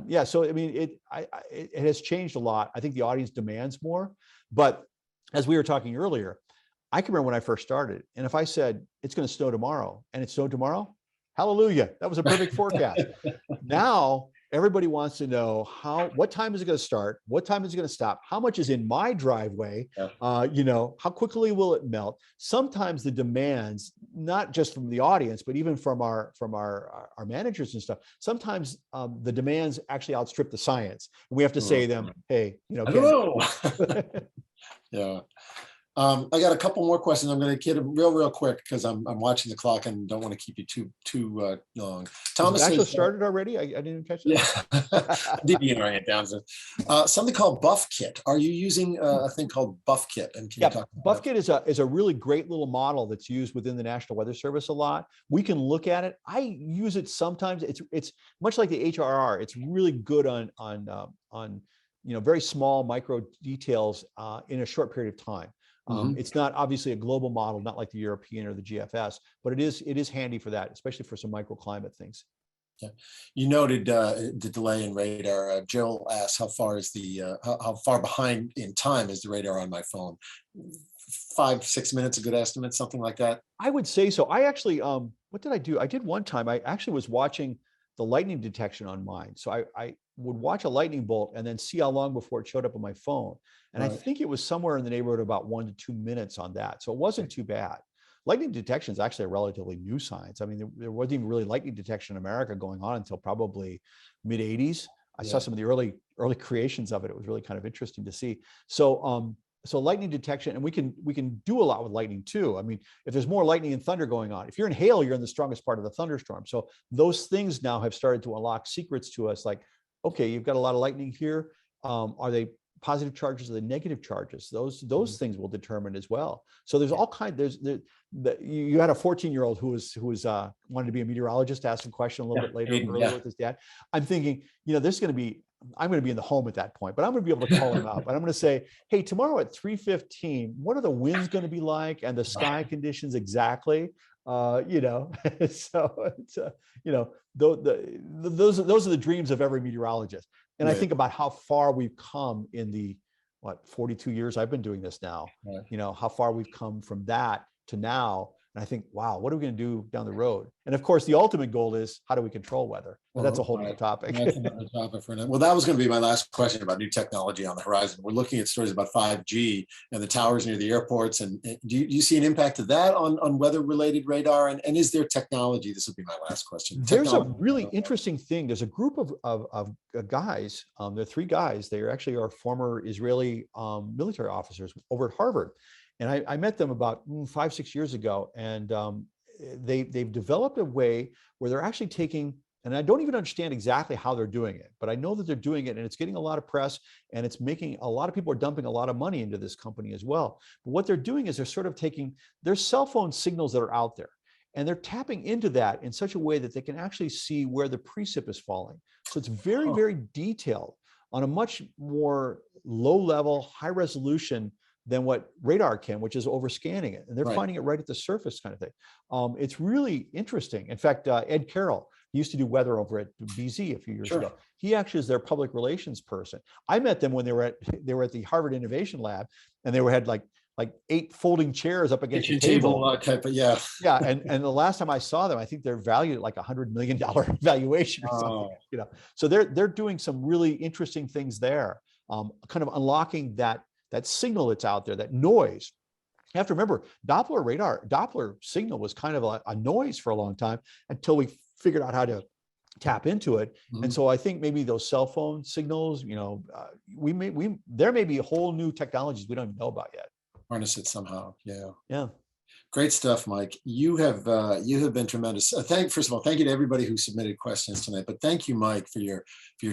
yeah. So, I mean, it has changed a lot. I think the audience demands more, but as we were talking earlier, I can remember when I first started, and if I said it's going to snow tomorrow and it snowed tomorrow, hallelujah, that was a perfect forecast. Now, everybody wants to know what time is it going to start? What time is it going to stop? How much is in my driveway? How quickly will it melt? Sometimes the demands, not just from the audience, but even from our managers and stuff, sometimes the demands actually outstrip the science. We have to say to them, hey, yeah. I got a couple more questions. I'm going to get them real quick because I'm watching the clock and don't want to keep you too long. Thomas actually started already. I didn't catch that. Yeah, didn't write it down. Something called Buff Kit. Are you using a thing called Buff Kit? And can you talk about Buff Kit is a really great little model that's used within the National Weather Service a lot. We can look at it. I use it sometimes. It's much like the HRR. It's really good on very small micro details in a short period of time. It's not obviously a global model, not like the European or the GFS, but it is handy for that, especially for some microclimate things. Yeah. You noted the delay in radar. Jill asked, how far behind in time is the radar on my phone? 5-6 minutes, a good estimate, something like that? I would say so. I actually, what did I do? I did one time, I actually was watching the lightning detection on mine. So I would watch a lightning bolt and then see how long before it showed up on my phone. And I think it was somewhere in the neighborhood of about 1 to 2 minutes on that. So it wasn't too bad. Lightning detection is actually a relatively new science. I mean, there wasn't even really lightning detection in America going on until probably mid 80s. I saw some of the early creations of it. It was really kind of interesting to see. So, lightning detection, and we can do a lot with lightning too. I mean, if there's more lightning and thunder going on, if you're in hail, you're in the strongest part of the thunderstorm. So those things now have started to unlock secrets to us, like, okay, you've got a lot of lightning here. Are they positive charges or the negative charges? Those things will determine as well. So there's all kinds. You had a 14-year-old who was wanted to be a meteorologist, asked a question a little bit later earlier with his dad. I'm thinking, I'm going to be in the home at that point, but I'm going to be able to call him up and I'm going to say, hey, tomorrow at 3:15, what are the winds going to be like and the sky conditions exactly? So it's, those are the dreams of every meteorologist. And I think about how far we've come in the 42 years I've been doing this now. How far we've come from that to now. And I think, wow, what are we going to do down the road? And of course, the ultimate goal is, how do we control weather? Well, that's a whole other topic. That's another topic for now. Well, that was going to be my last question about new technology on the horizon. We're looking at stories about 5G and the towers near the airports. And do you see an impact of that on weather-related radar? And is there technology? This will be my last question. There's a really interesting thing. There's a group of guys. There are 3 guys. They actually are former Israeli military officers over at Harvard. And I met them about 5-6 years ago, and they've developed a way where they're actually taking, and I don't even understand exactly how they're doing it, but I know that they're doing it, and it's getting a lot of press, and it's making a lot of people are dumping a lot of money into this company as well. But what they're doing is they're sort of taking their cell phone signals that are out there, and they're tapping into that in such a way that they can actually see where the precip is falling. So it's very, very detailed on a much more low level, high resolution than what radar can, which is overscanning it. And they're finding it right at the surface kind of thing. It's really interesting. In fact, Ed Carroll, he used to do weather over at BZ a few years ago. He actually is their public relations person. I met them when they were at the Harvard Innovation Lab, and they had like 8 folding chairs up against the table. Type of, yeah. And the last time I saw them, I think they're valued at like $100 million valuation or something. So they're doing some really interesting things there, kind of unlocking that that signal that's out there, that noise. You have to remember, Doppler signal was kind of a noise for a long time until we figured out how to tap into it. And so I think maybe those cell phone signals, there may be whole new technologies we don't even know about yet. Harness it somehow. Yeah. Yeah. Great stuff, Mike. You have been tremendous. First of all, thank you to everybody who submitted questions tonight. But thank you, Mike, for your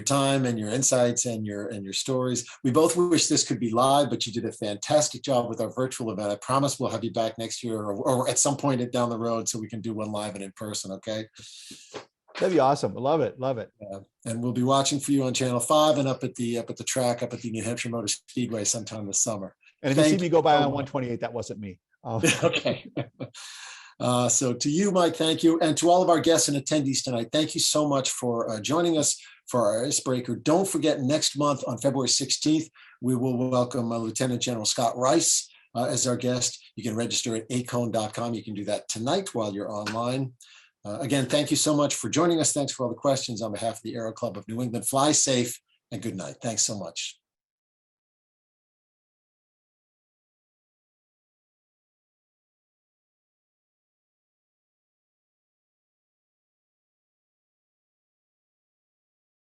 time and your insights and your stories. We both wish this could be live, but you did a fantastic job with our virtual event. I promise we'll have you back next year or at some point down the road so we can do one live and in person. Okay. That'd be awesome. I love it. Love it. And we'll be watching for you on Channel 5 and up at the track up at the New Hampshire Motor Speedway sometime this summer. And if you see me go by on 128, that wasn't me. Okay. So to you, Mike, thank you. And to all of our guests and attendees tonight, thank you so much for joining us for our Icebreaker. Don't forget, next month on February 16th, we will welcome Lieutenant General Scott Rice as our guest. You can register at ACONE.com. You can do that tonight while you're online. Again, thank you so much for joining us. Thanks for all the questions. On behalf of the Aero Club of New England, fly safe and good night. Thanks so much.